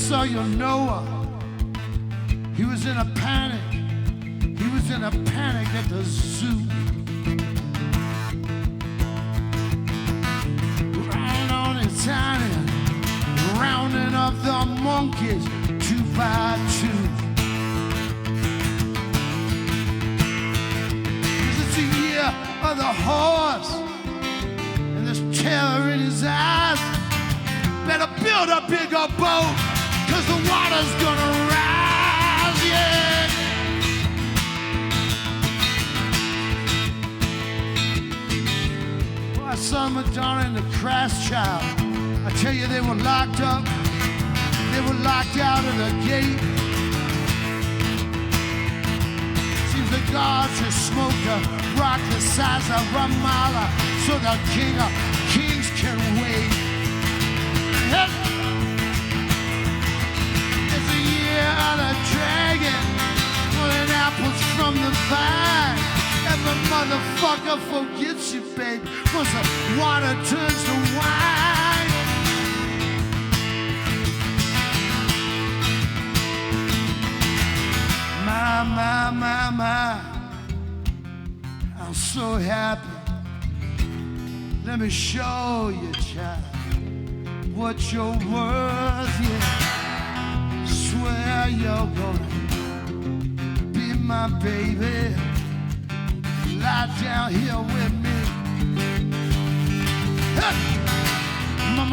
Saw your Noah. He was in a panic. He was in a panic at the zoo. Right on his tiny, rounding up the monkeys 2 by 2. 'Cause it's the year of the horse, and there's terror in his eyes. Better build a bigger boat, 'cause the water's gonna rise, yeah. Well, I saw Madonna and the Christ Child. I tell you, they were locked up. They were locked out of the gate. Seems the gods have smoked a rock the size of Ramallah, so the King of Kings can wait. It's the year of the dragon, pulling apples from the vine. Every motherfucker forgets you, babe, once the water turns to wine. My, I'm so happy. Let me show you, child, what you're worth, yeah. Swear you're gonna be my baby. Lie down here with me. Hey! My.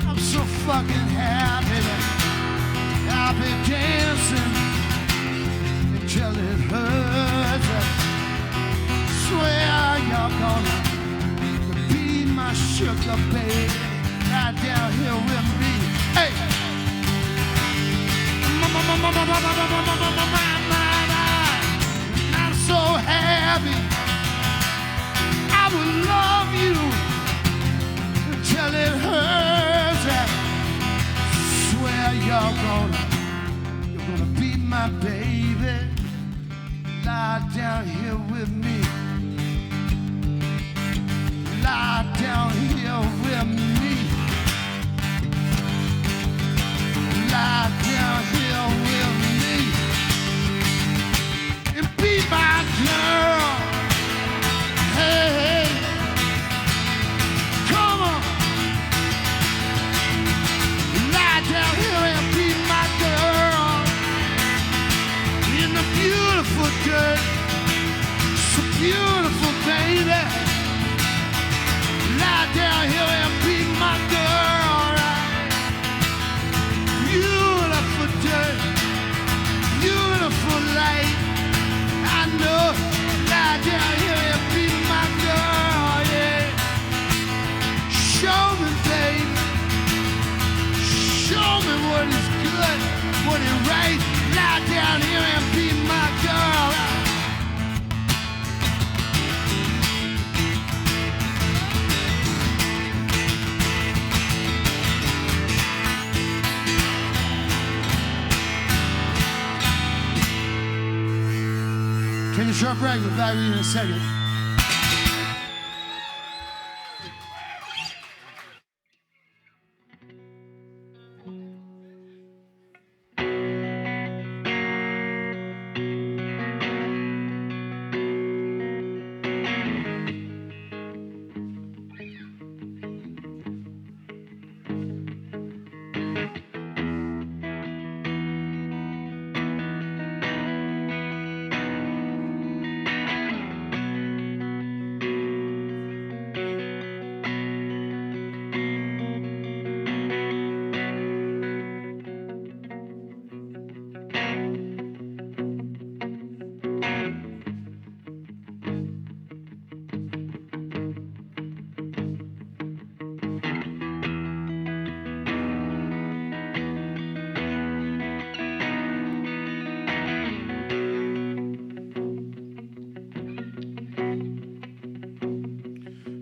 I'm so fucking happy, man. I'll be dancing until it hurts. Swear you're gonna be my sugar, baby. Lie down here with me. Hey! I'm so happy. will love you until it hurts. I swear you're gonna be my baby. Lie down here with me. Lie down here with me. Lie down here with me and be my girl. Hey, hey, come on. Lie down here and be my girl in the beautiful dirt. So beautiful, baby. Lie down here and be my girl. Beautiful dirt, beautiful light. I know. Lie down here and be my girl, yeah. Show me, baby. Show me what is good, what is right. Lie down here and be my girl. Take a short break. We'll be back with you in a second.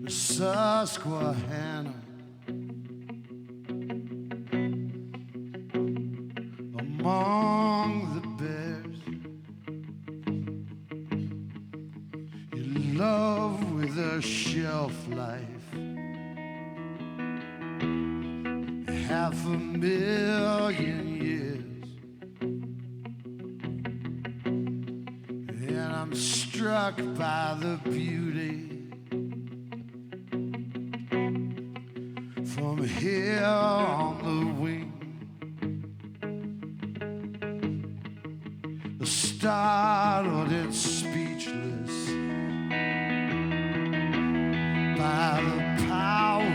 Susquehanna among the bears, you love with a shelf life, 500,000 years, and I'm struck by the beauty from here on the wing, startled and speechless by the power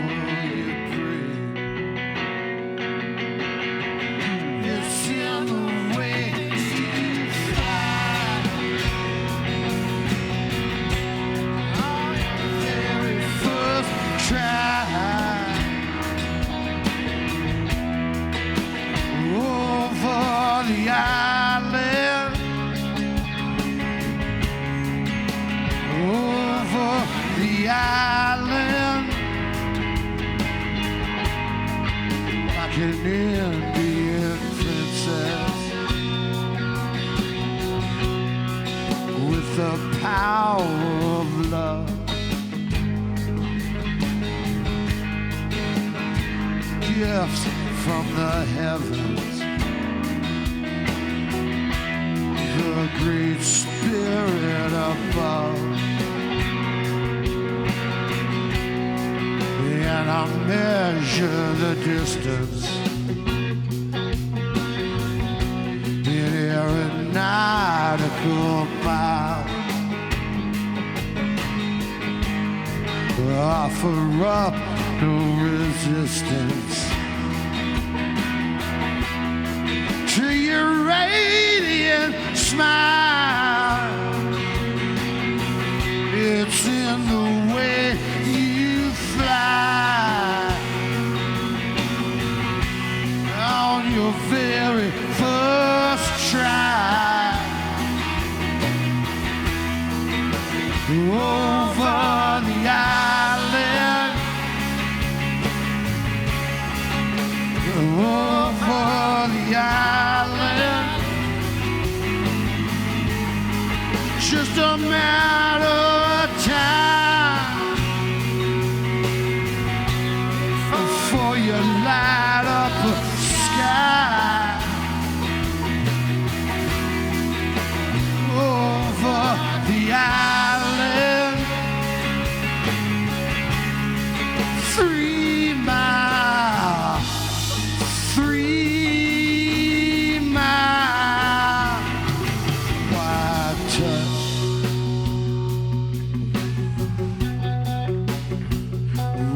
you bring. It's in the way you fly, on your very first try. The island, over the island, like an Indian princess with the power of love. Gifts from the heavens, the great spirit above, and I measure the distance in aeronautical miles. Offer up no resistance to your radiant smile. It's in the way you fly, on your very first try, over the island. just a matter of time before you light up the sky over the island. 3 miles, 3 miles wide touch.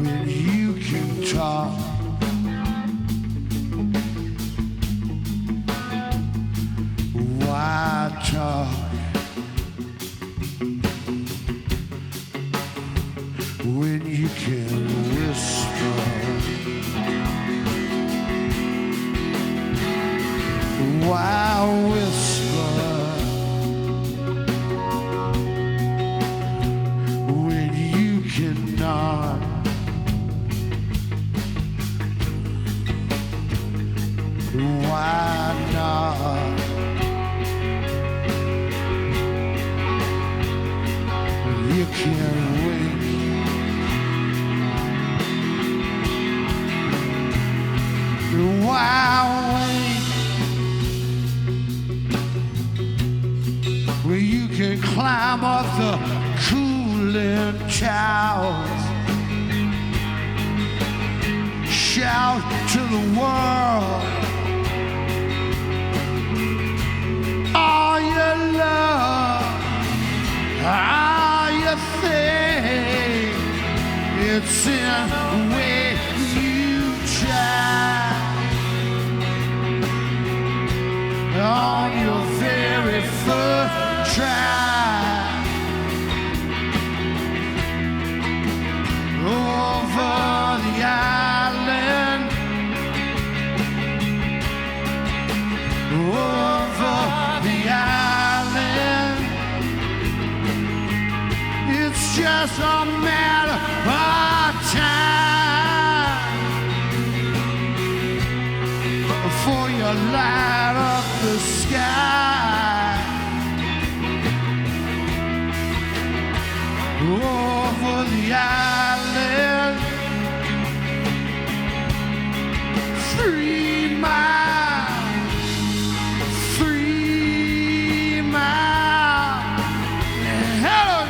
When you can talk, why talk? When you can whisper, why whisper? When you cannot, why not? You can wait. Why wait? Where you can climb up the cooling towers, shout to the world all your love, all your thing. It's in the way you try. On your very first try, over the island, over the island. It's just a matter of time before you light up the sky over the island. 3 miles, 3 miles. Hello.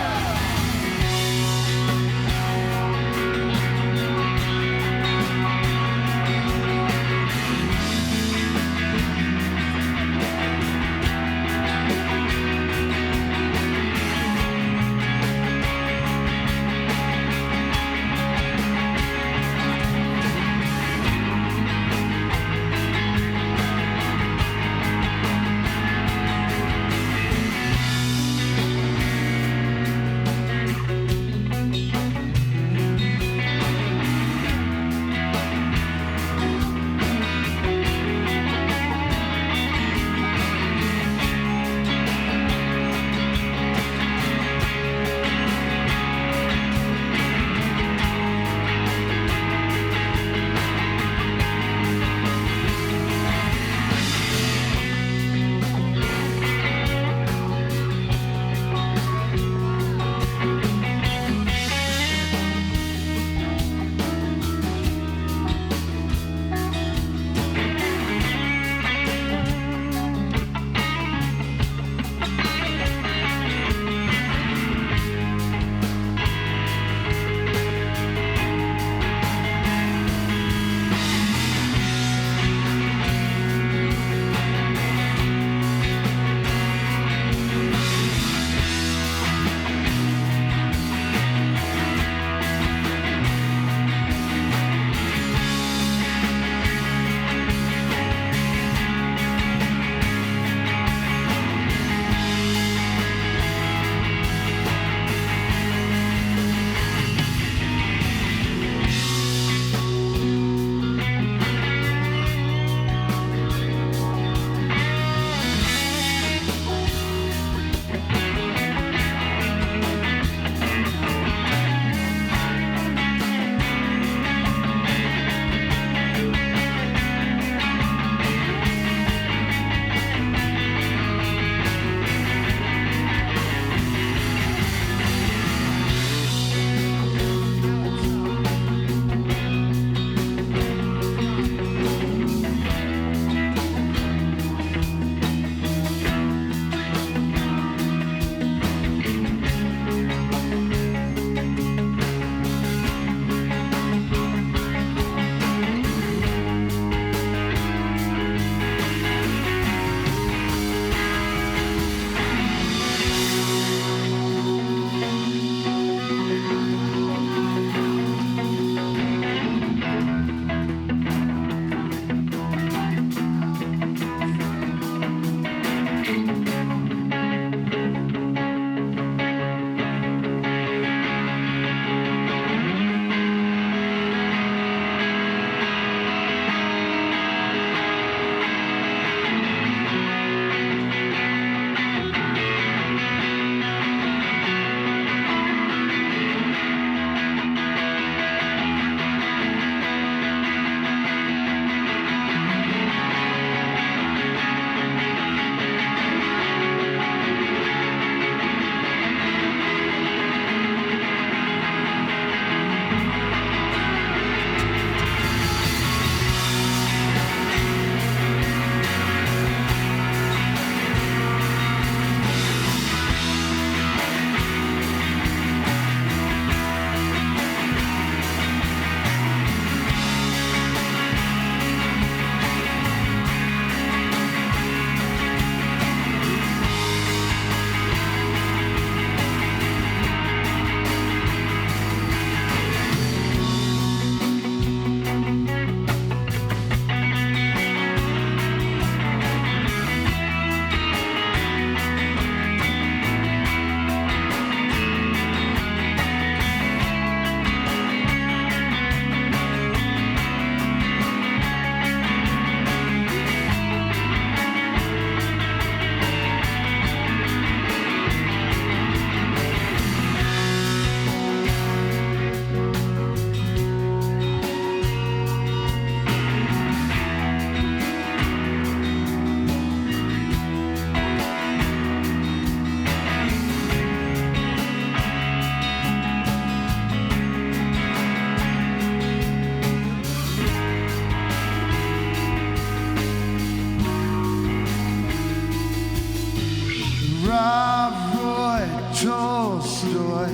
Tolstoy,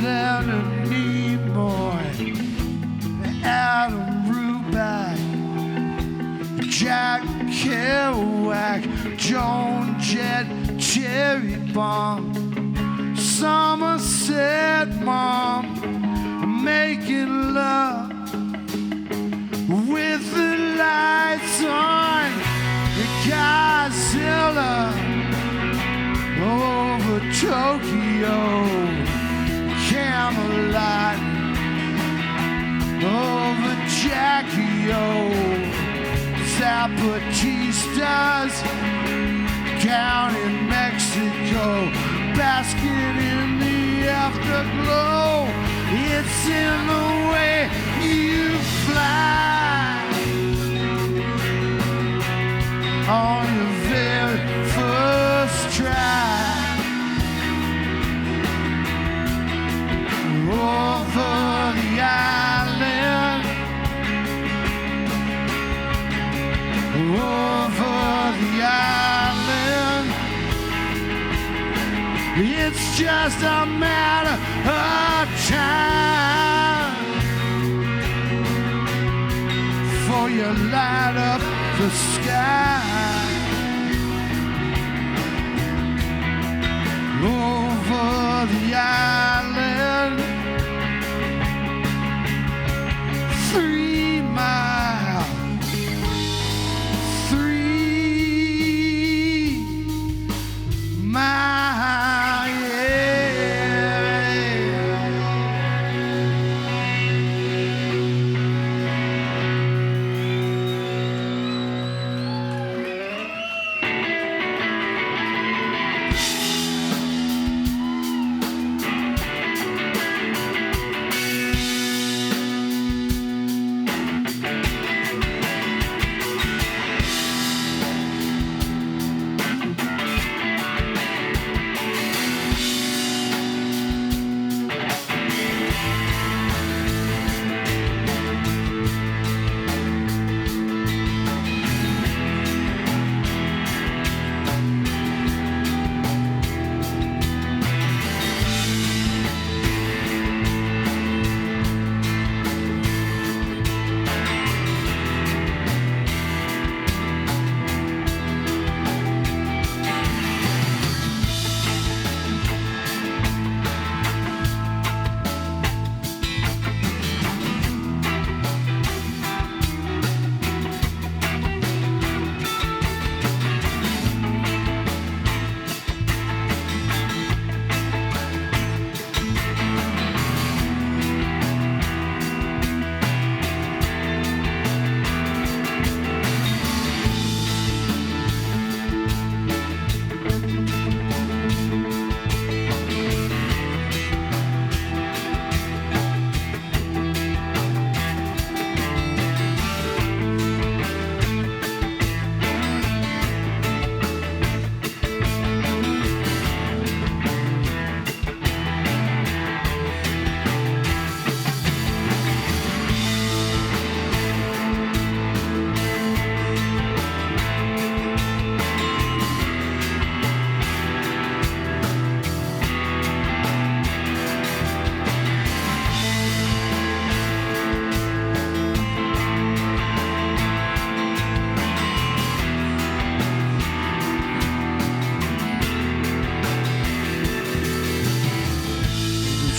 Leonard Nimoy, Adam Ruback, Jack Kerouac, Joan Jett, Cherry Bomb, Somerset Mom, making love with the lights on, Godzilla over Tokyo, Camelot over Jackie O, Zapatistas down in Mexico, basking in the afterglow. It's in the way you fly on your very first try. Over the island, over the island. It's just a matter of time before you light up the sky. Over the island, 3 miles, 3 miles, yeah.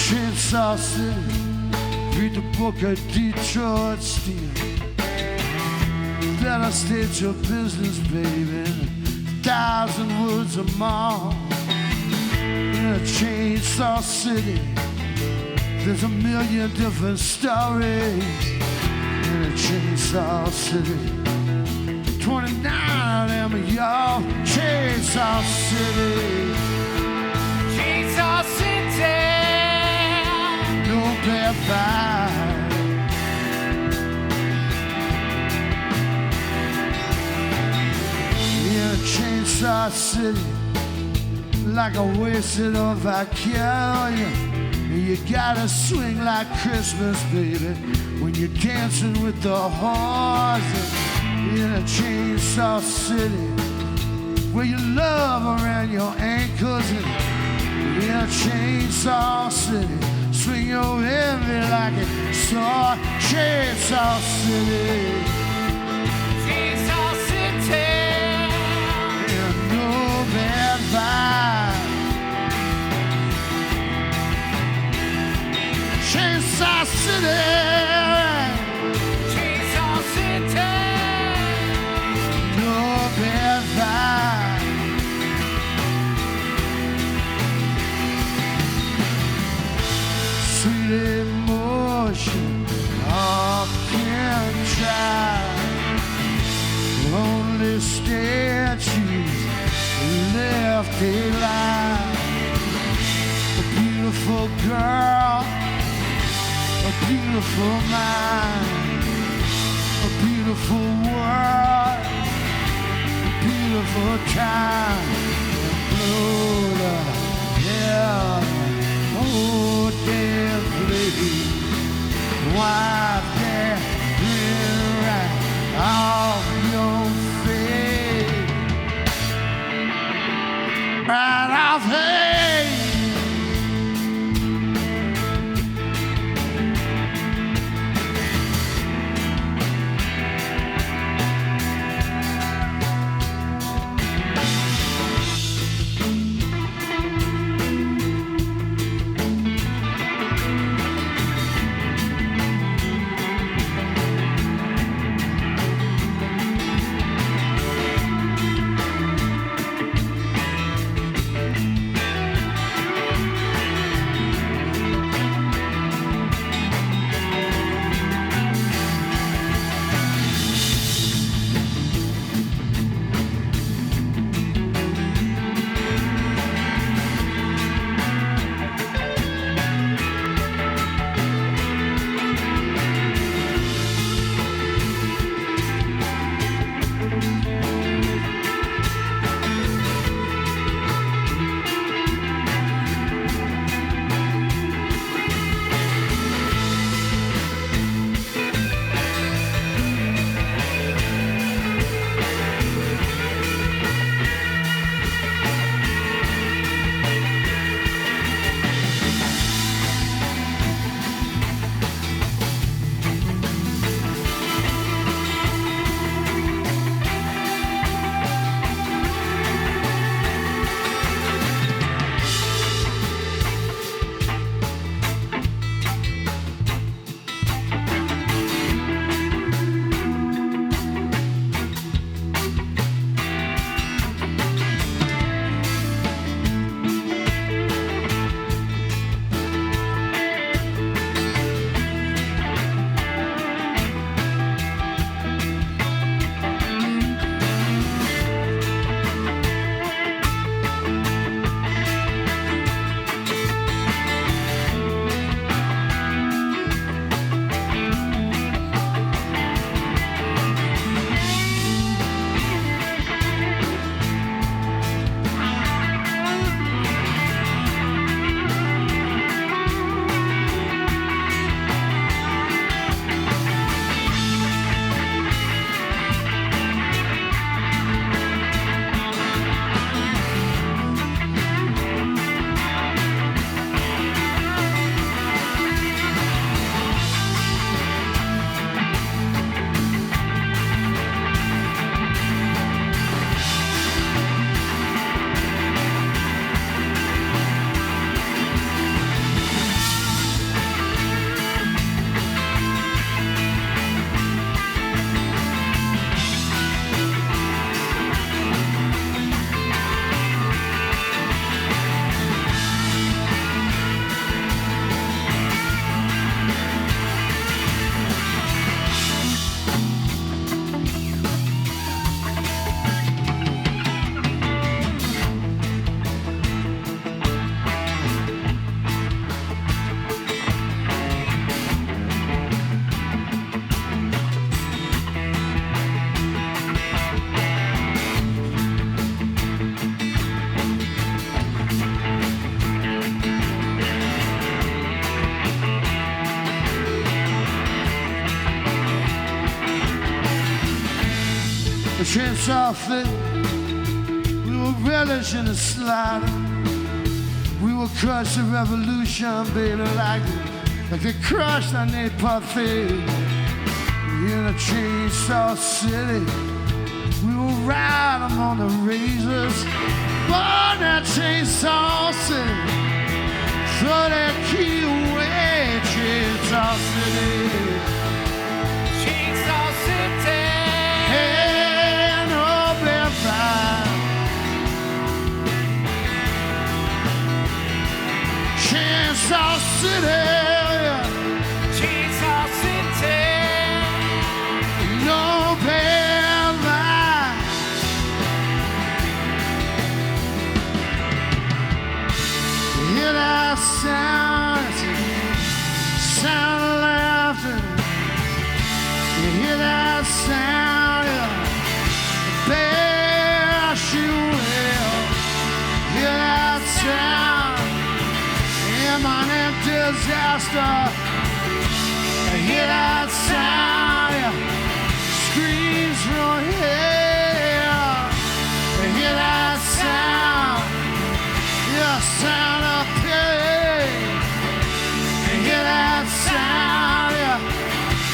Chainsaw City, read the book of Detroit Steel. Then I state your business, baby, 1,000 words or more. In a Chainsaw City, there's a million different stories. In a Chainsaw City, 29 of them are y'all. Chainsaw City, Chainsaw City, no bad vibe. In a Chainsaw City, like a wasted on vacation. You gotta swing like Christmas, baby, when you're dancing with the horses. In a Chainsaw City, where you love around your ankles and in a chainsaw city. Swing your heavy like a sword. Chainsaw City. Chainsaw City. And no bad vibe. Chainsaw City. Chainsaw City. No bad vibe. Sweet emotion, all can try. Lonely statues left alive. A beautiful girl, a beautiful mind, a beautiful world, a beautiful time. Blow the hell, oh damn please. Wipe that grin right off your face. Right off her. chainsaw fit. We were relishing the slaughter. We will crush the revolution, baby, like they crushed our party in a chainsaw city. We will ride them on the razors, burn that chainsaw city, throw that key away, chainsaw city. Chainsaw City. Hey, no black fire. Chainsaw City. Chainsaw City. No bad life. Hear that sound, sound of laughter. You hear that sound, bash you will. Hear that sound, imminent disaster. Hear that sound, screams from hell. Hear that sound, the sound of pain. Hear that sound,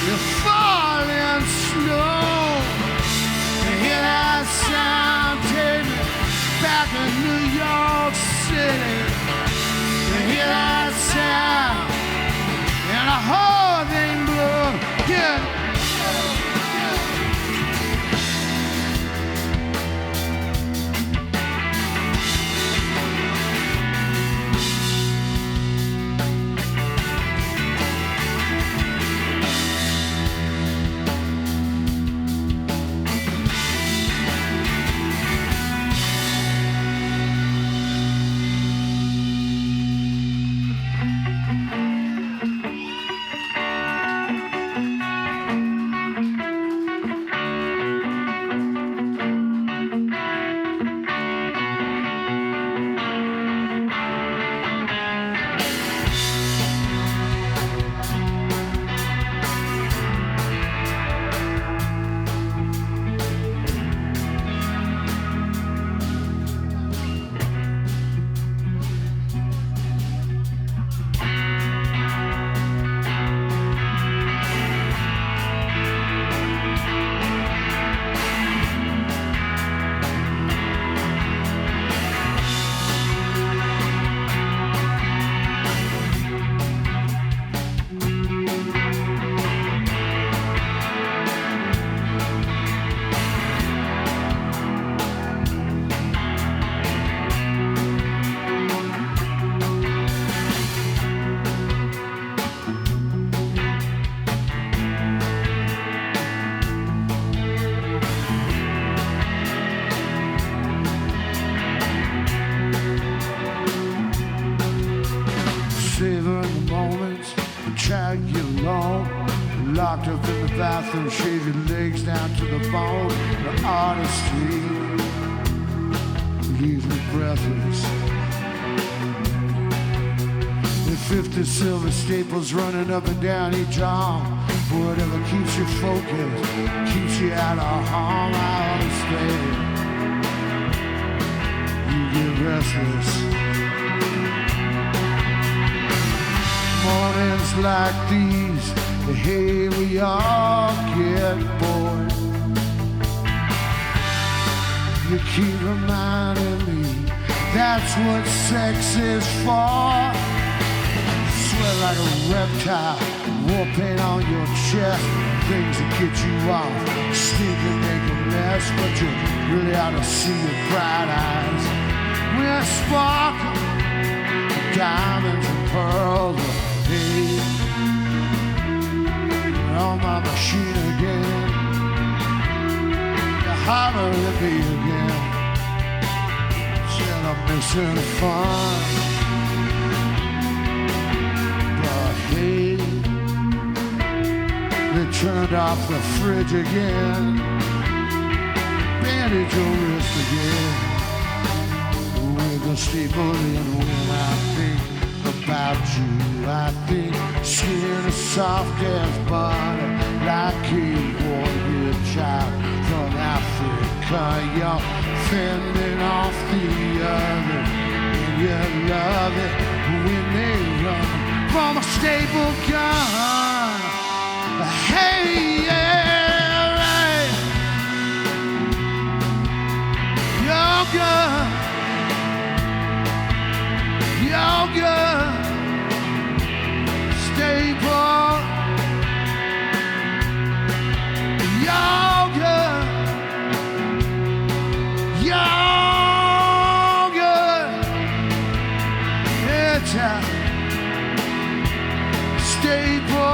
the falling snow. Hear that sound, take me back to New York City. Hear that sound, and a whole thing blew. Yeah. Savoring the moments, drag you along. Locked up in the bathroom, shave your legs down to the bone. The artistry leaves me breathless. The 50 silver staples running up and down each arm. Whatever keeps you focused, keeps you out of harm. I understand. You get restless. Mornings like these, hey, we all get bored. You keep reminding me that's what sex is for. Sweat like a reptile, war paint on your chest, things that get you off, stink and make a mess, but you really ought to see your bright eyes. We're sparkling, diamonds and pearls. On my machine again, you holler at me again. Said I'm missing the fun, but hey, they turned off the fridge again, bandage your wrist again, with the staple in when I think about you. I think skin is soft as butter, like a warrior child from Africa. You're fending off the other, and You love it when they run from a staple gun. Hey, yeah, right. You're good. You're good. Staple. You're good. You're good. It's a staple.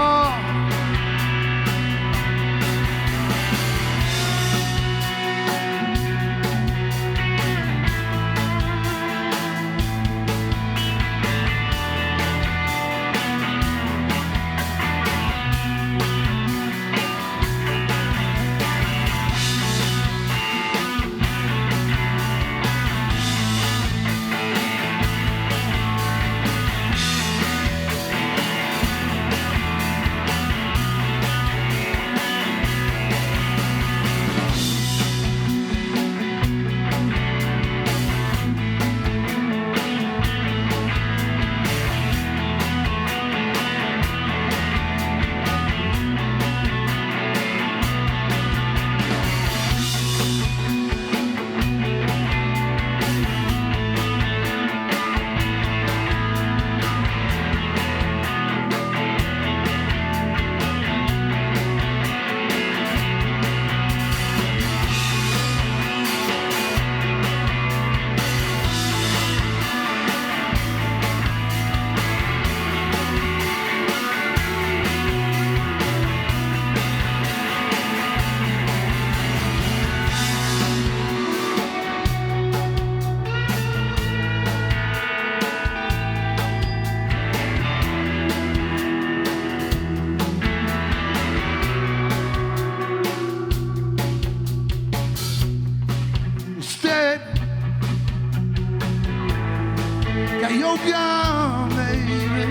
Gun, baby.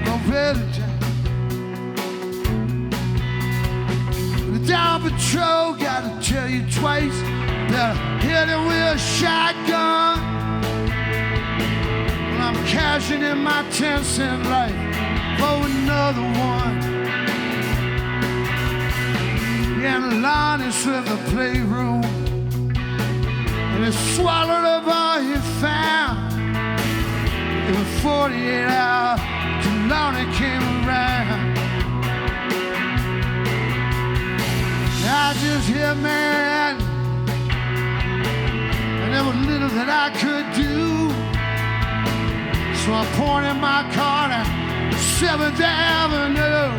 No predator. The down patrol, gotta tell you twice. Better hit it with a shotgun. Well, I'm cashing in my 10-cent life for another one. Yeah, the line is with the playroom. And he swallowed up all he found. It was 48 hours till Lonnie came around. I just hit man, and there was little that I could do. So I pointed my car to 7th Avenue.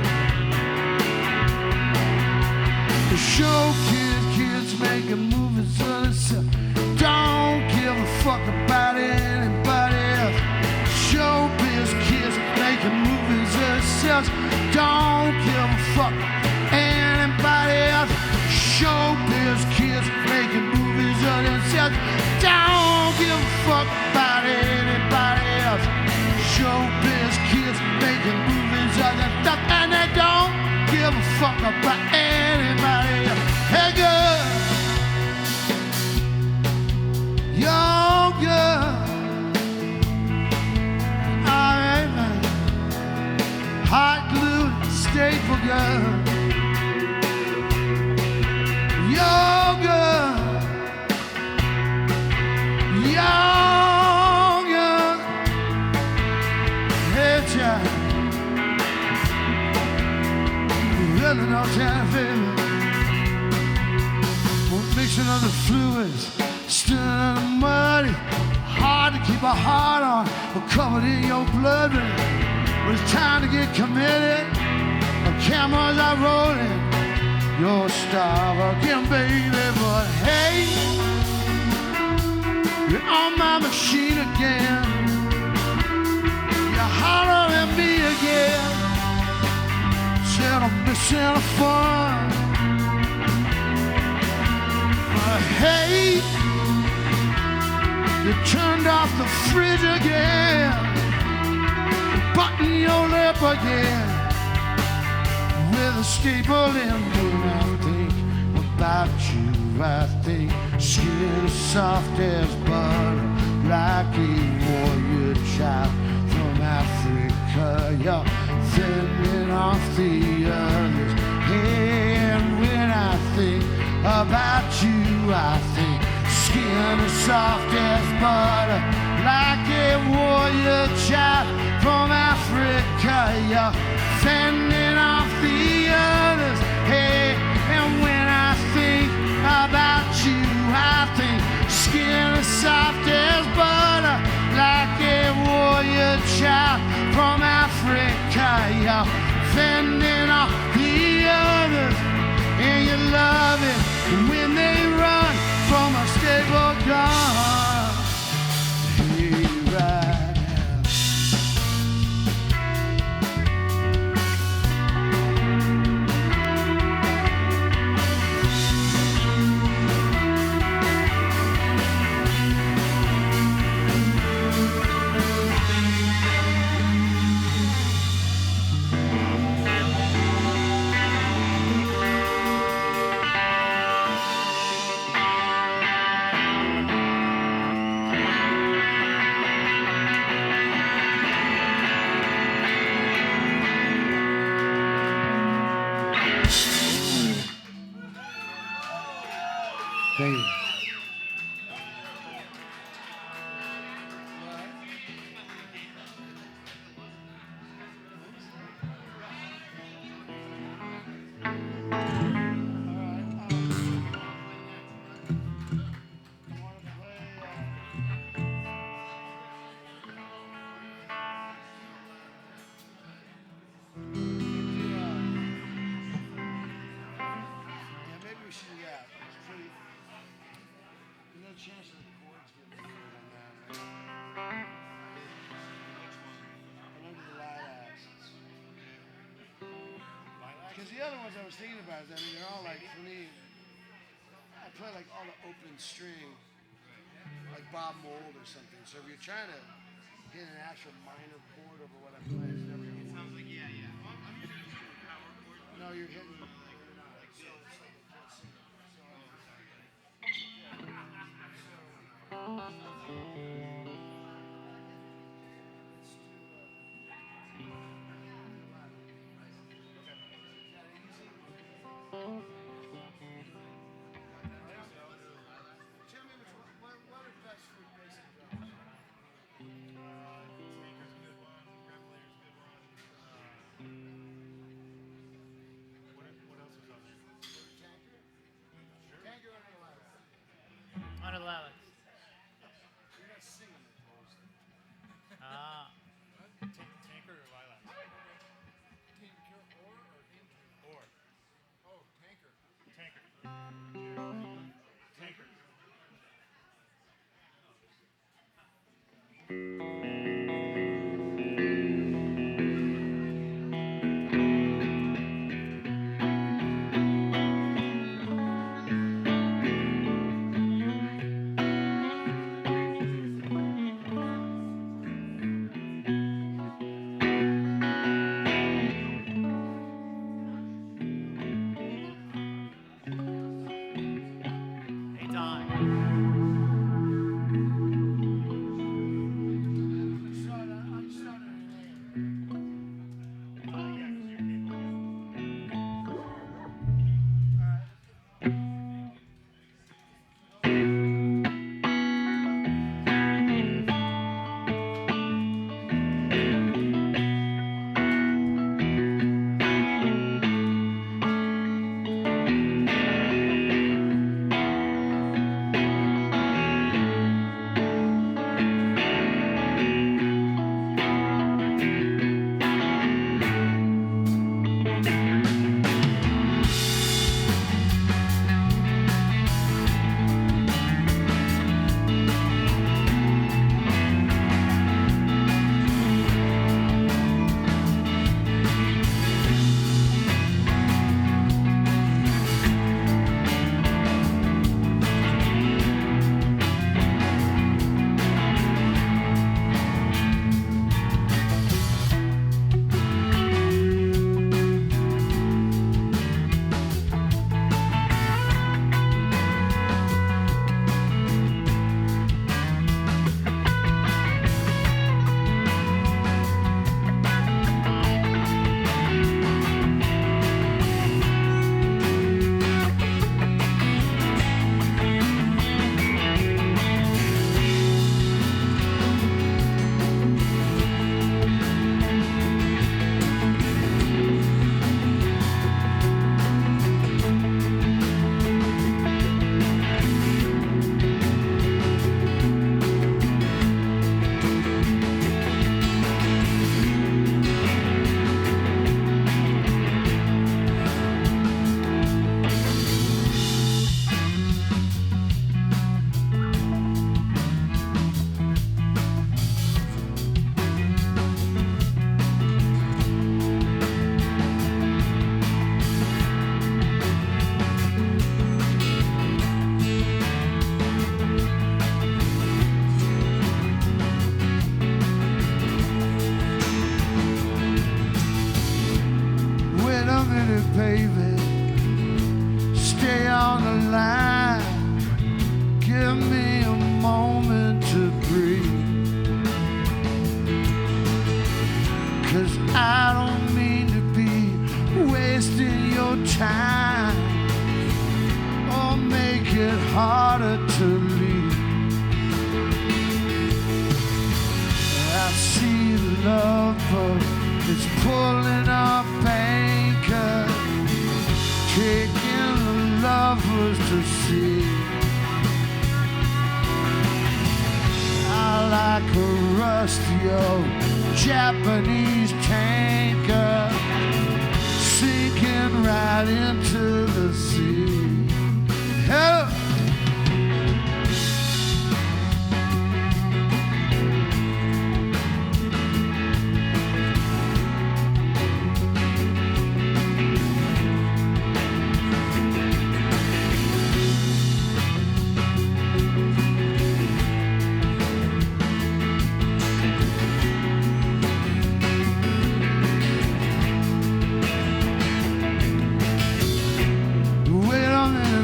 The show kids making movies of themselves. Don't give a fuck about anybody else. Showbiz kids making movies of themselves. Don't give a fuck anybody else. Showbiz kids making movies of themselves. Don't give a fuck about anybody else. Showbiz kids making movies of themselves. And they don't give a fuck about anybody else. Hey, girl. You're good. Alright, man. Hot glue, staple gun. You're good. You're good. Hey, child. Really no time, baby. Mixing of the fluids. Still in the muddy, hard to keep a heart on, but covered in your blood. When it's time to get committed, the cameras are rolling. You're a star again, baby, but hey, you're on my machine again. You're hotter than me again. Said I'm missing the fun. But hey, you turned off the fridge again, button your lip again with a staple in. I think about you, I think. Skin as soft as butter, like a warrior child from Africa. You're fending off the others. Hey, and when I think about you, I think. Skin as soft as butter, like a warrior child from Africa. You're fending off the others. Hey, and when I think about you, I think. Skin as soft as butter, like a warrior child from Africa. You're fending off the others, and you love it when they run from a stable gun. Hey, right now. Thank you. Because the other ones I was thinking about, I mean, they're all like, for me, I play like all the open string, like Bob Mould or something. So if you're trying to hit an actual minor chord over what I'm playing, it's never going to work. It sounds like, yeah. No, you're hitting. Under Llamas. Ah. Tanker or Lilac? Tanker or? Oh, tanker. Tanker. Tanker. baby, stay on the line. Give me a moment to breathe. 'Cause I don't mean to be wasting your time or make it harder to leave. I see the love boat, it's pulling up anchor, taking the lovers to sea. I like a rusty old Japanese tanker, sinking right into the sea. Hello.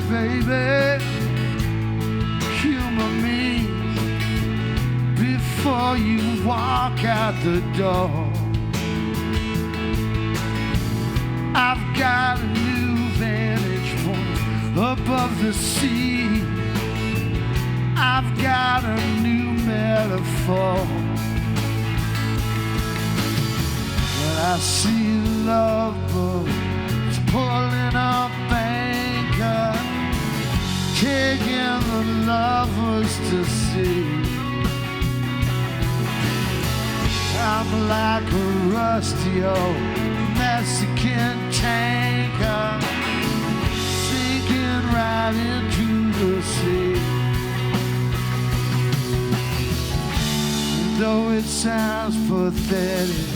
Baby, humor me before you walk out the door. I've got a new vantage point above the sea. I've got a new metaphor. But I see love boats pulling up anchor, taking the lovers to sea. I'm like a rusty old Mexican tanker, sinking right into the sea. And though it sounds pathetic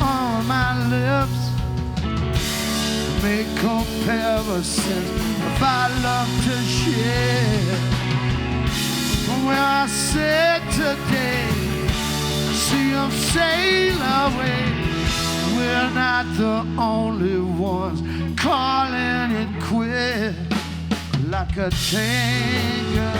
on my lips, make comparisons if I love to share. From where I sit today, see them sail away. We're not the only ones calling it quit, like a tanker.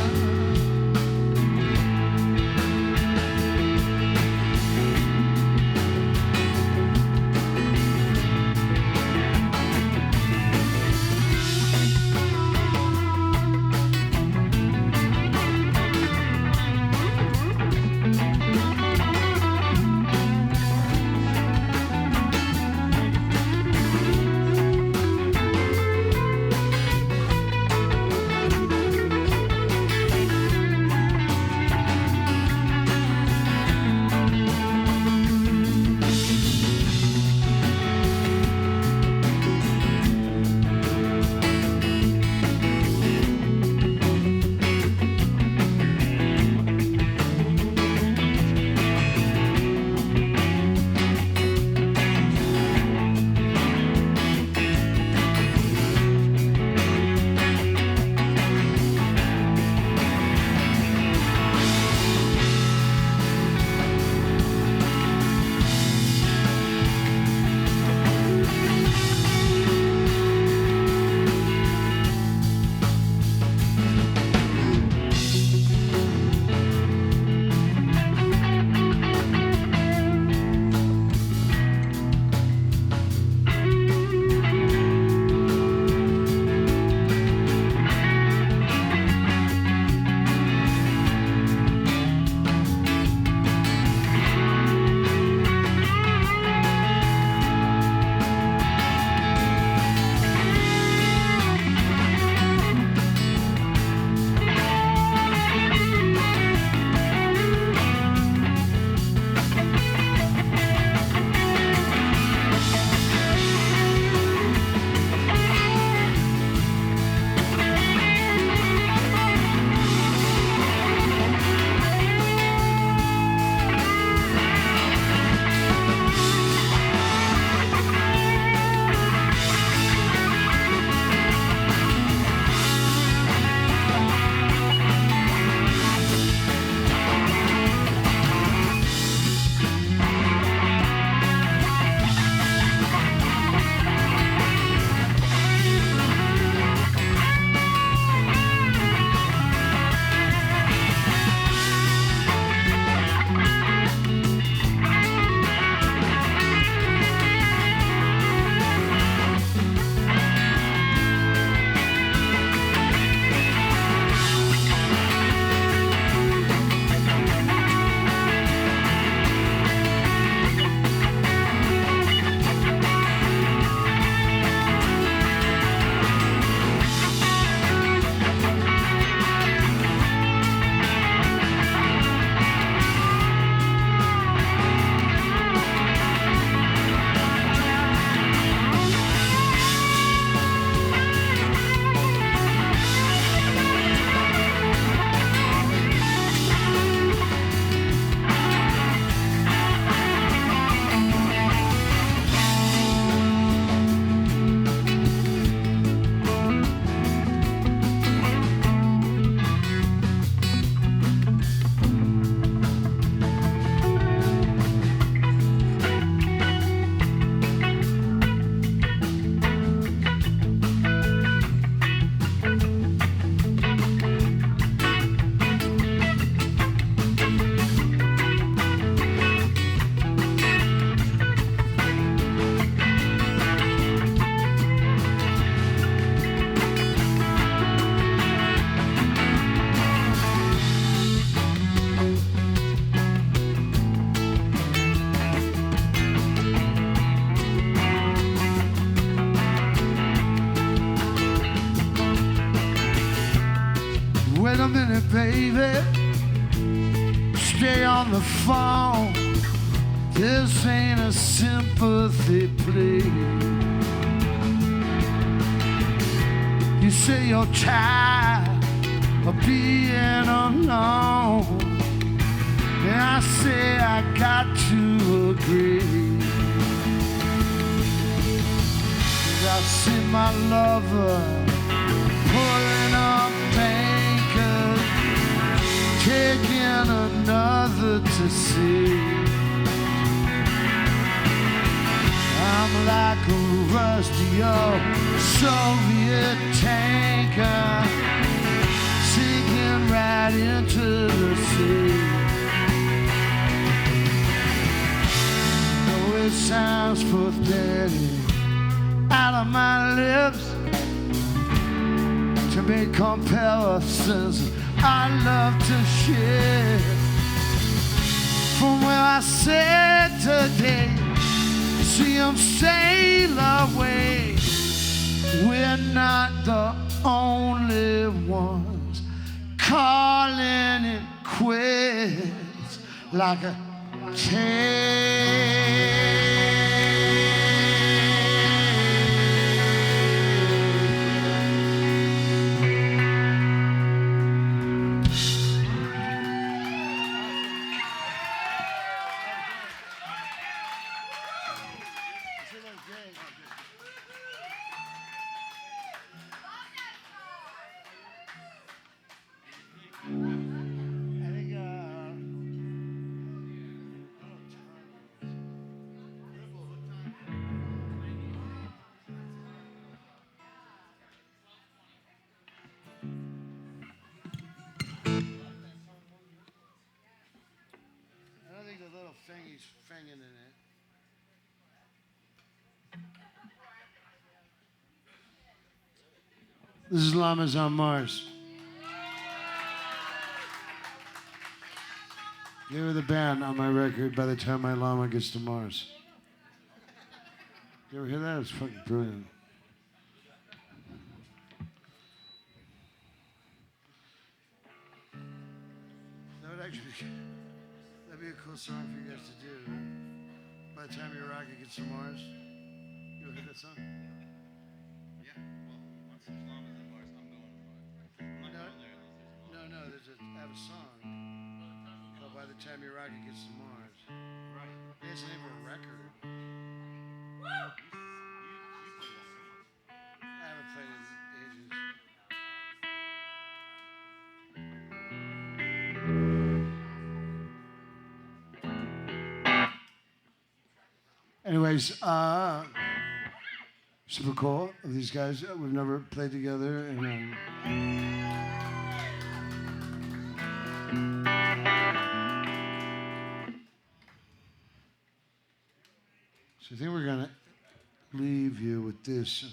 Wait a minute, baby. Stay on the phone. This ain't a sympathy plea. You say you're tired of being alone, and I say I got to agree. 'Cause I see my lover pulling up anchor, taking another to sea. I'm like a rusty old Soviet tanker, sinking right into the sea. Though it sounds pathetic out of my lips to make comparisons I love to share. From where I sit today, see 'em sail away. We're not the only ones calling it quits like a He's finging in it. This is Llamas on Mars. They were the band on my record By the Time My Llama Gets to Mars. You ever hear that? It's fucking brilliant. That would actually that'd be a cool song for you guys to do. By the Time Your Rocket Gets to Mars. You ever heard that song? Yeah, well, once there's Llamas on Mars, I'm going. I'm not going there unless there's Llamas. No, I have a song called By the Time Your Rocket Gets to Mars. Right. It's the name of a record. You play that song. I haven't played it in ages. Anyways, super cool of these guys. We've never played together, and so I think we're gonna leave you with this.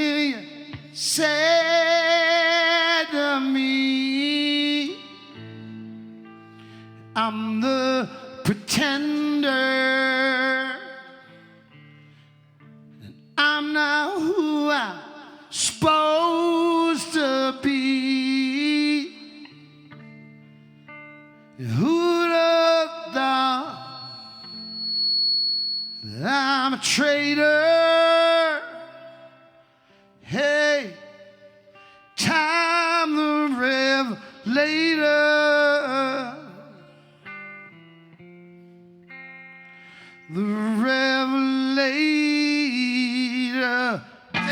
thing you said to me. I'm the pretender, and I'm not who I'm supposed to be. Who'd have thought that I'm a traitor? Hey, Time the Revelator. The Revelator. Yeah.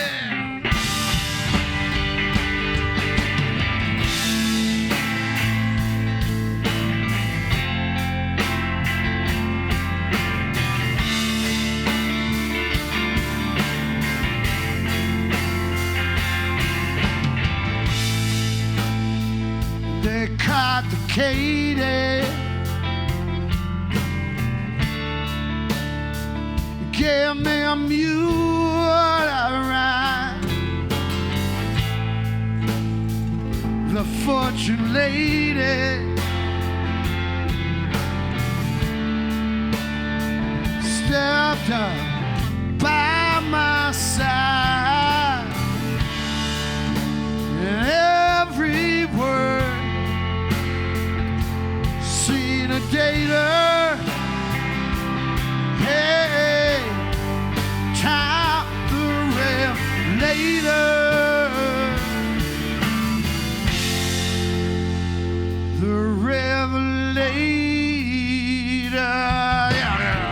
They caught the Katie, gave me a mule to ride. The fortune lady stepped up by my side, and every word seen a dater. Hey, Time the Revelator. The Revelator. Yeah, yeah.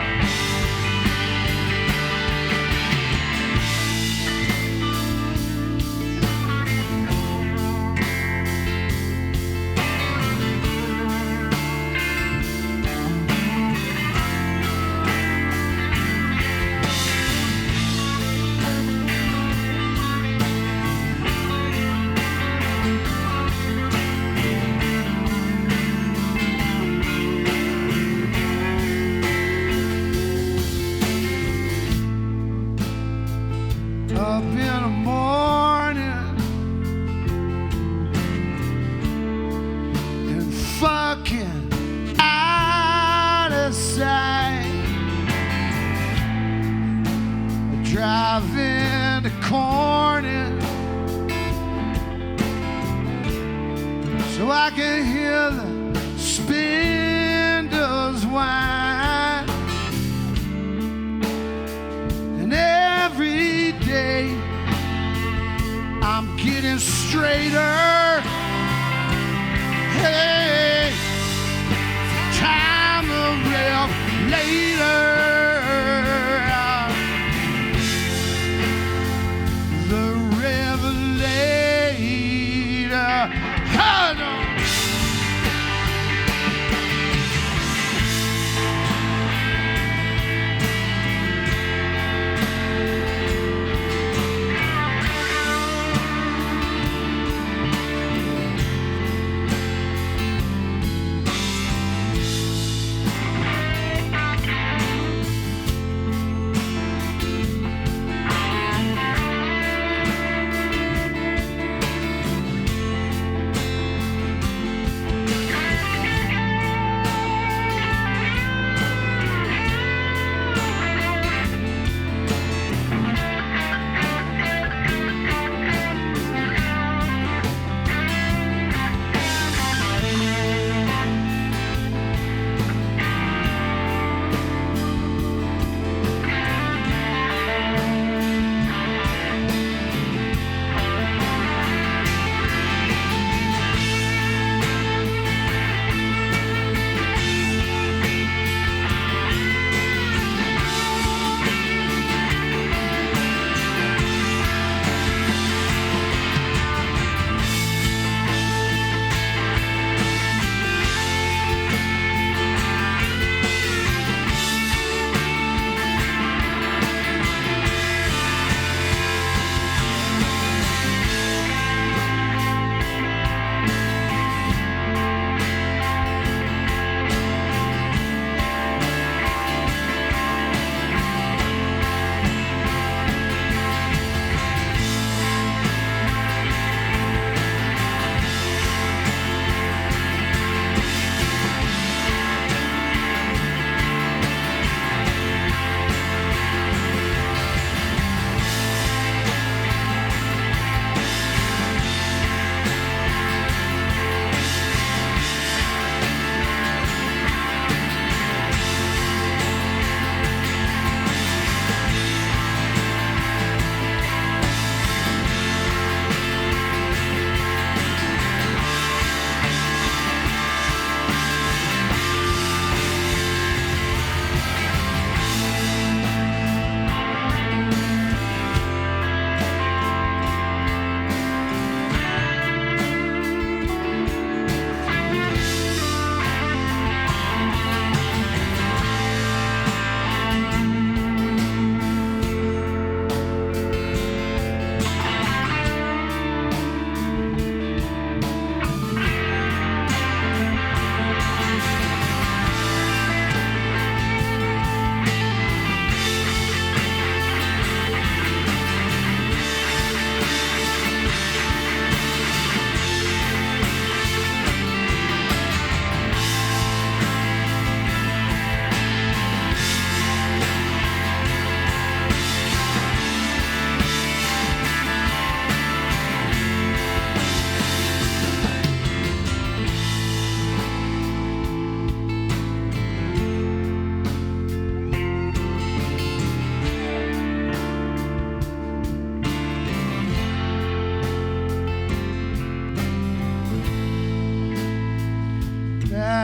Up in the morning and fucking out of sight, driving to Corning so I can hear the spindles whine. And every day I'm getting straighter. Hey, Time the Revelator. The Revelator. Oh, no.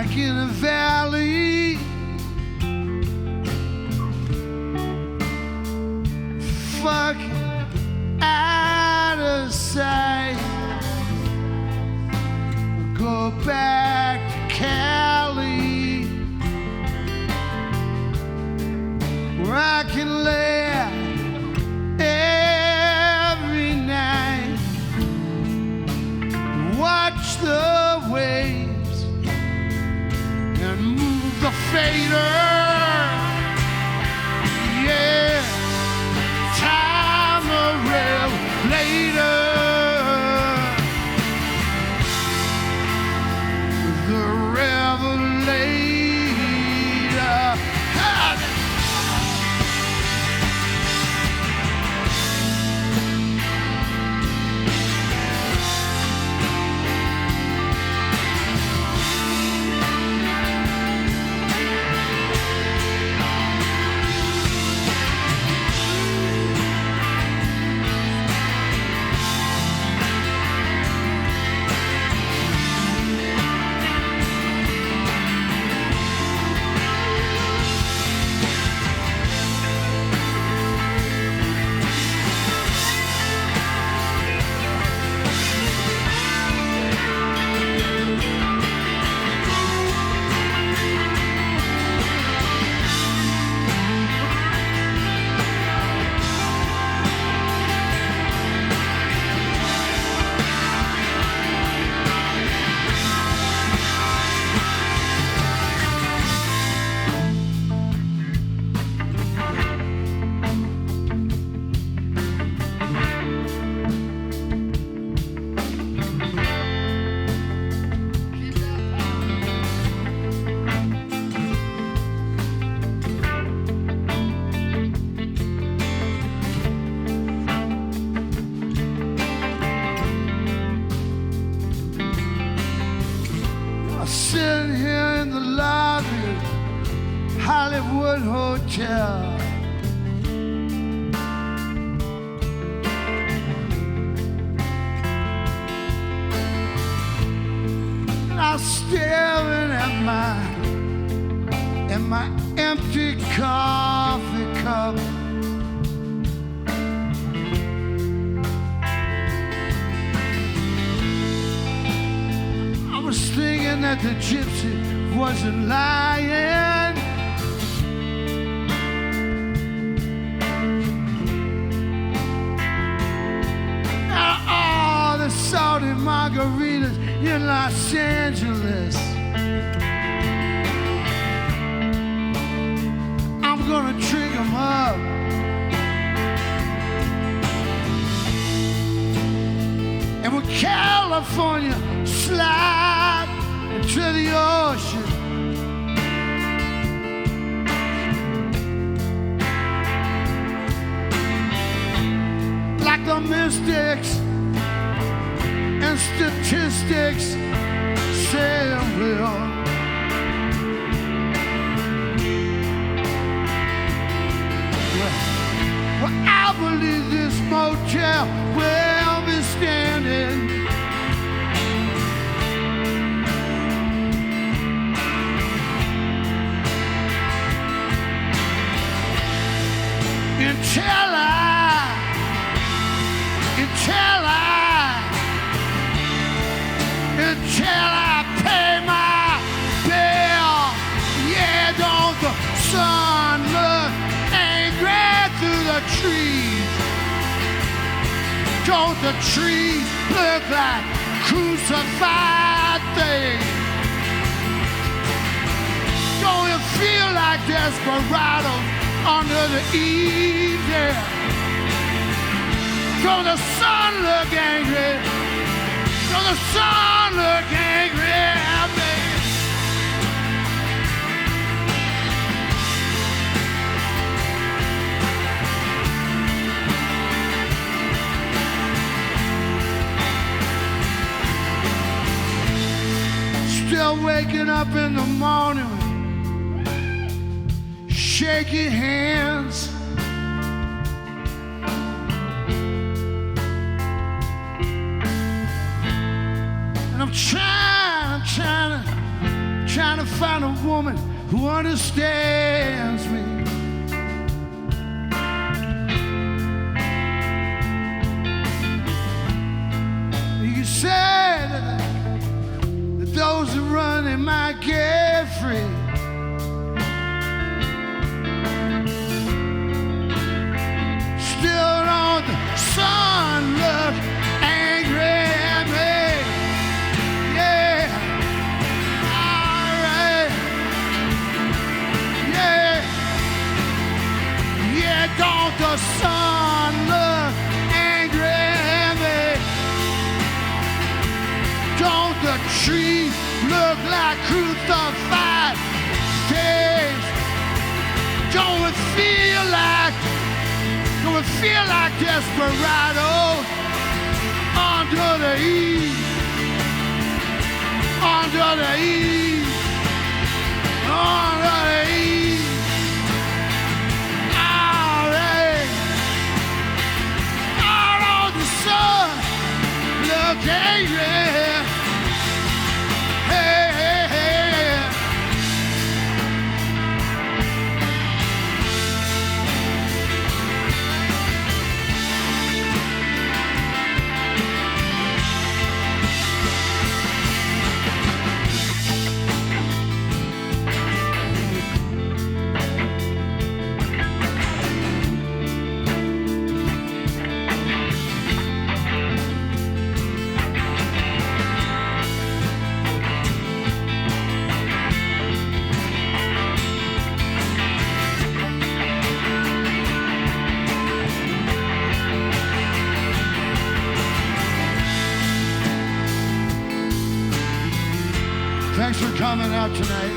back in the valley. Fucking out of sight. Go back to Cali, where I can lay every night, watch the waves and move the fader. Yeah, Time The Revelator. The Revelator. Sitting here in the lobby, Hollywood Hotel. And I'm staring at my empty coffee cup. I was thinking that the gypsy wasn't lying. Now all the salty margaritas in Los Angeles, I'm gonna drink them up. And when California slide into the ocean, like the mystics and statistics say it will. Well, I believe this motel will be standing until I pay my bill. Yeah, don't the sun look angry through the trees? Don't the trees look like crucified things? Don't it feel like Desperadoes under the eaves? Yeah. Don't the sun look angry? Don't the sun look angry at me? Still waking up in the morning, shaking hands. I'm trying to find a woman who understands me. You said that those who run in might get free. Still don't the sun look angry at me? Yeah, all right. Yeah, yeah, don't the sun look angry at me? Don't the trees look like crucified pigs? Don't it feel like Desperadoes under the Eaves, under the Eaves, under the Eaves? Out on the sun, look angry. Hey, hey, hey. Thanks for coming out tonight.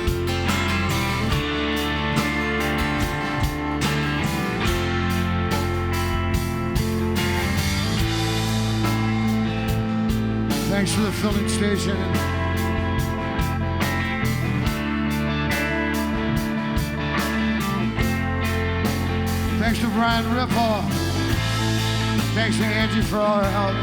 Thanks for the filling station. Thanks to Brian Ripple. Thanks to Angie for all her help.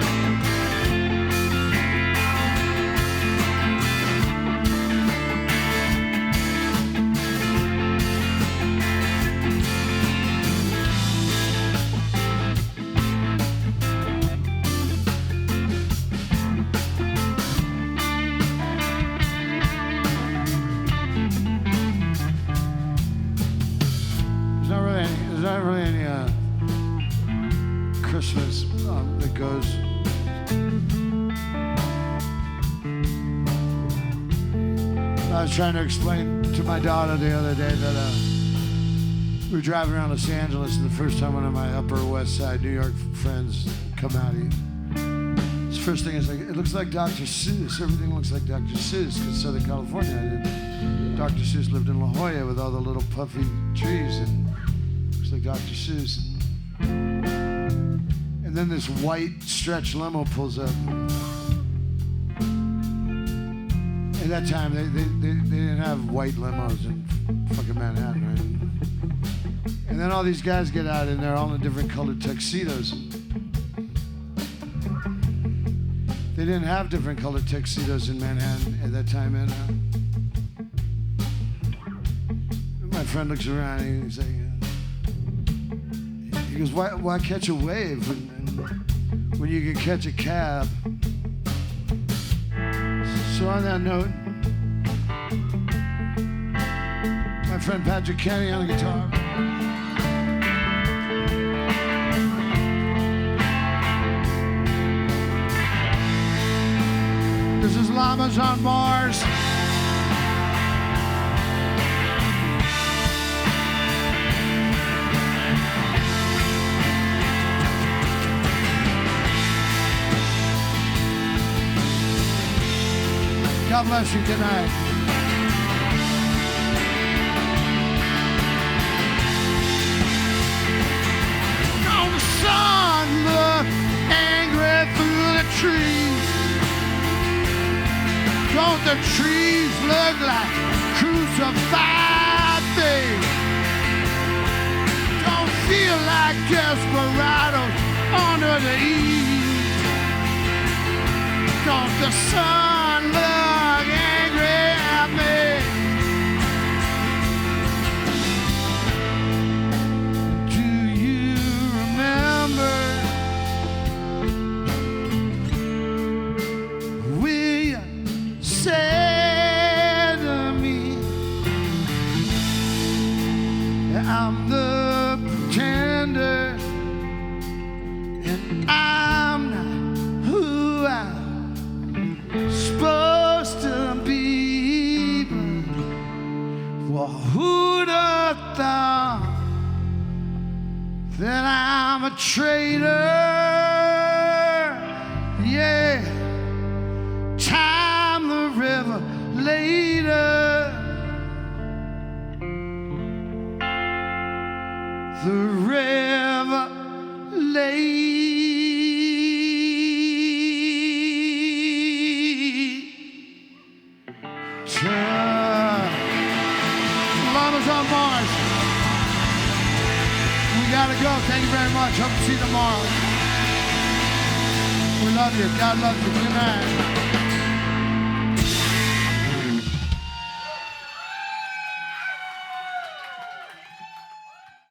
There's not really any Christmas that goes. I was trying to explain to my daughter the other day that we were driving around Los Angeles, and the first time one of my Upper West Side New York friends come out, his first thing is like, it looks like Dr. Seuss. Everything looks like Dr. Seuss, because Southern California, Dr. Seuss lived in La Jolla with all the little puffy trees, and it looks like Dr. Seuss. And then this white stretch limo pulls up. At that time, they didn't have white limos in fucking Manhattan, right? And then all these guys get out, and they're all in different colored tuxedos. They didn't have different colored tuxedos in Manhattan at that time. And my friend looks around, and he's like, he goes, why catch a wave when you can catch a cab? So on that note, my friend Patrick Kenney on the guitar. This is Llamas on Mars. God bless you. Good night. Oh, the sun look angry through the trees. Don't the trees look like crucified things? Don't feel like Desperadoes under the Eaves. Don't the sun look angry at me? traitor. Yeah. Time the Revelator. The Llamas on Mars. We gotta go. Thank you very much. Hope to see you tomorrow. We love you. God loves you. Good night.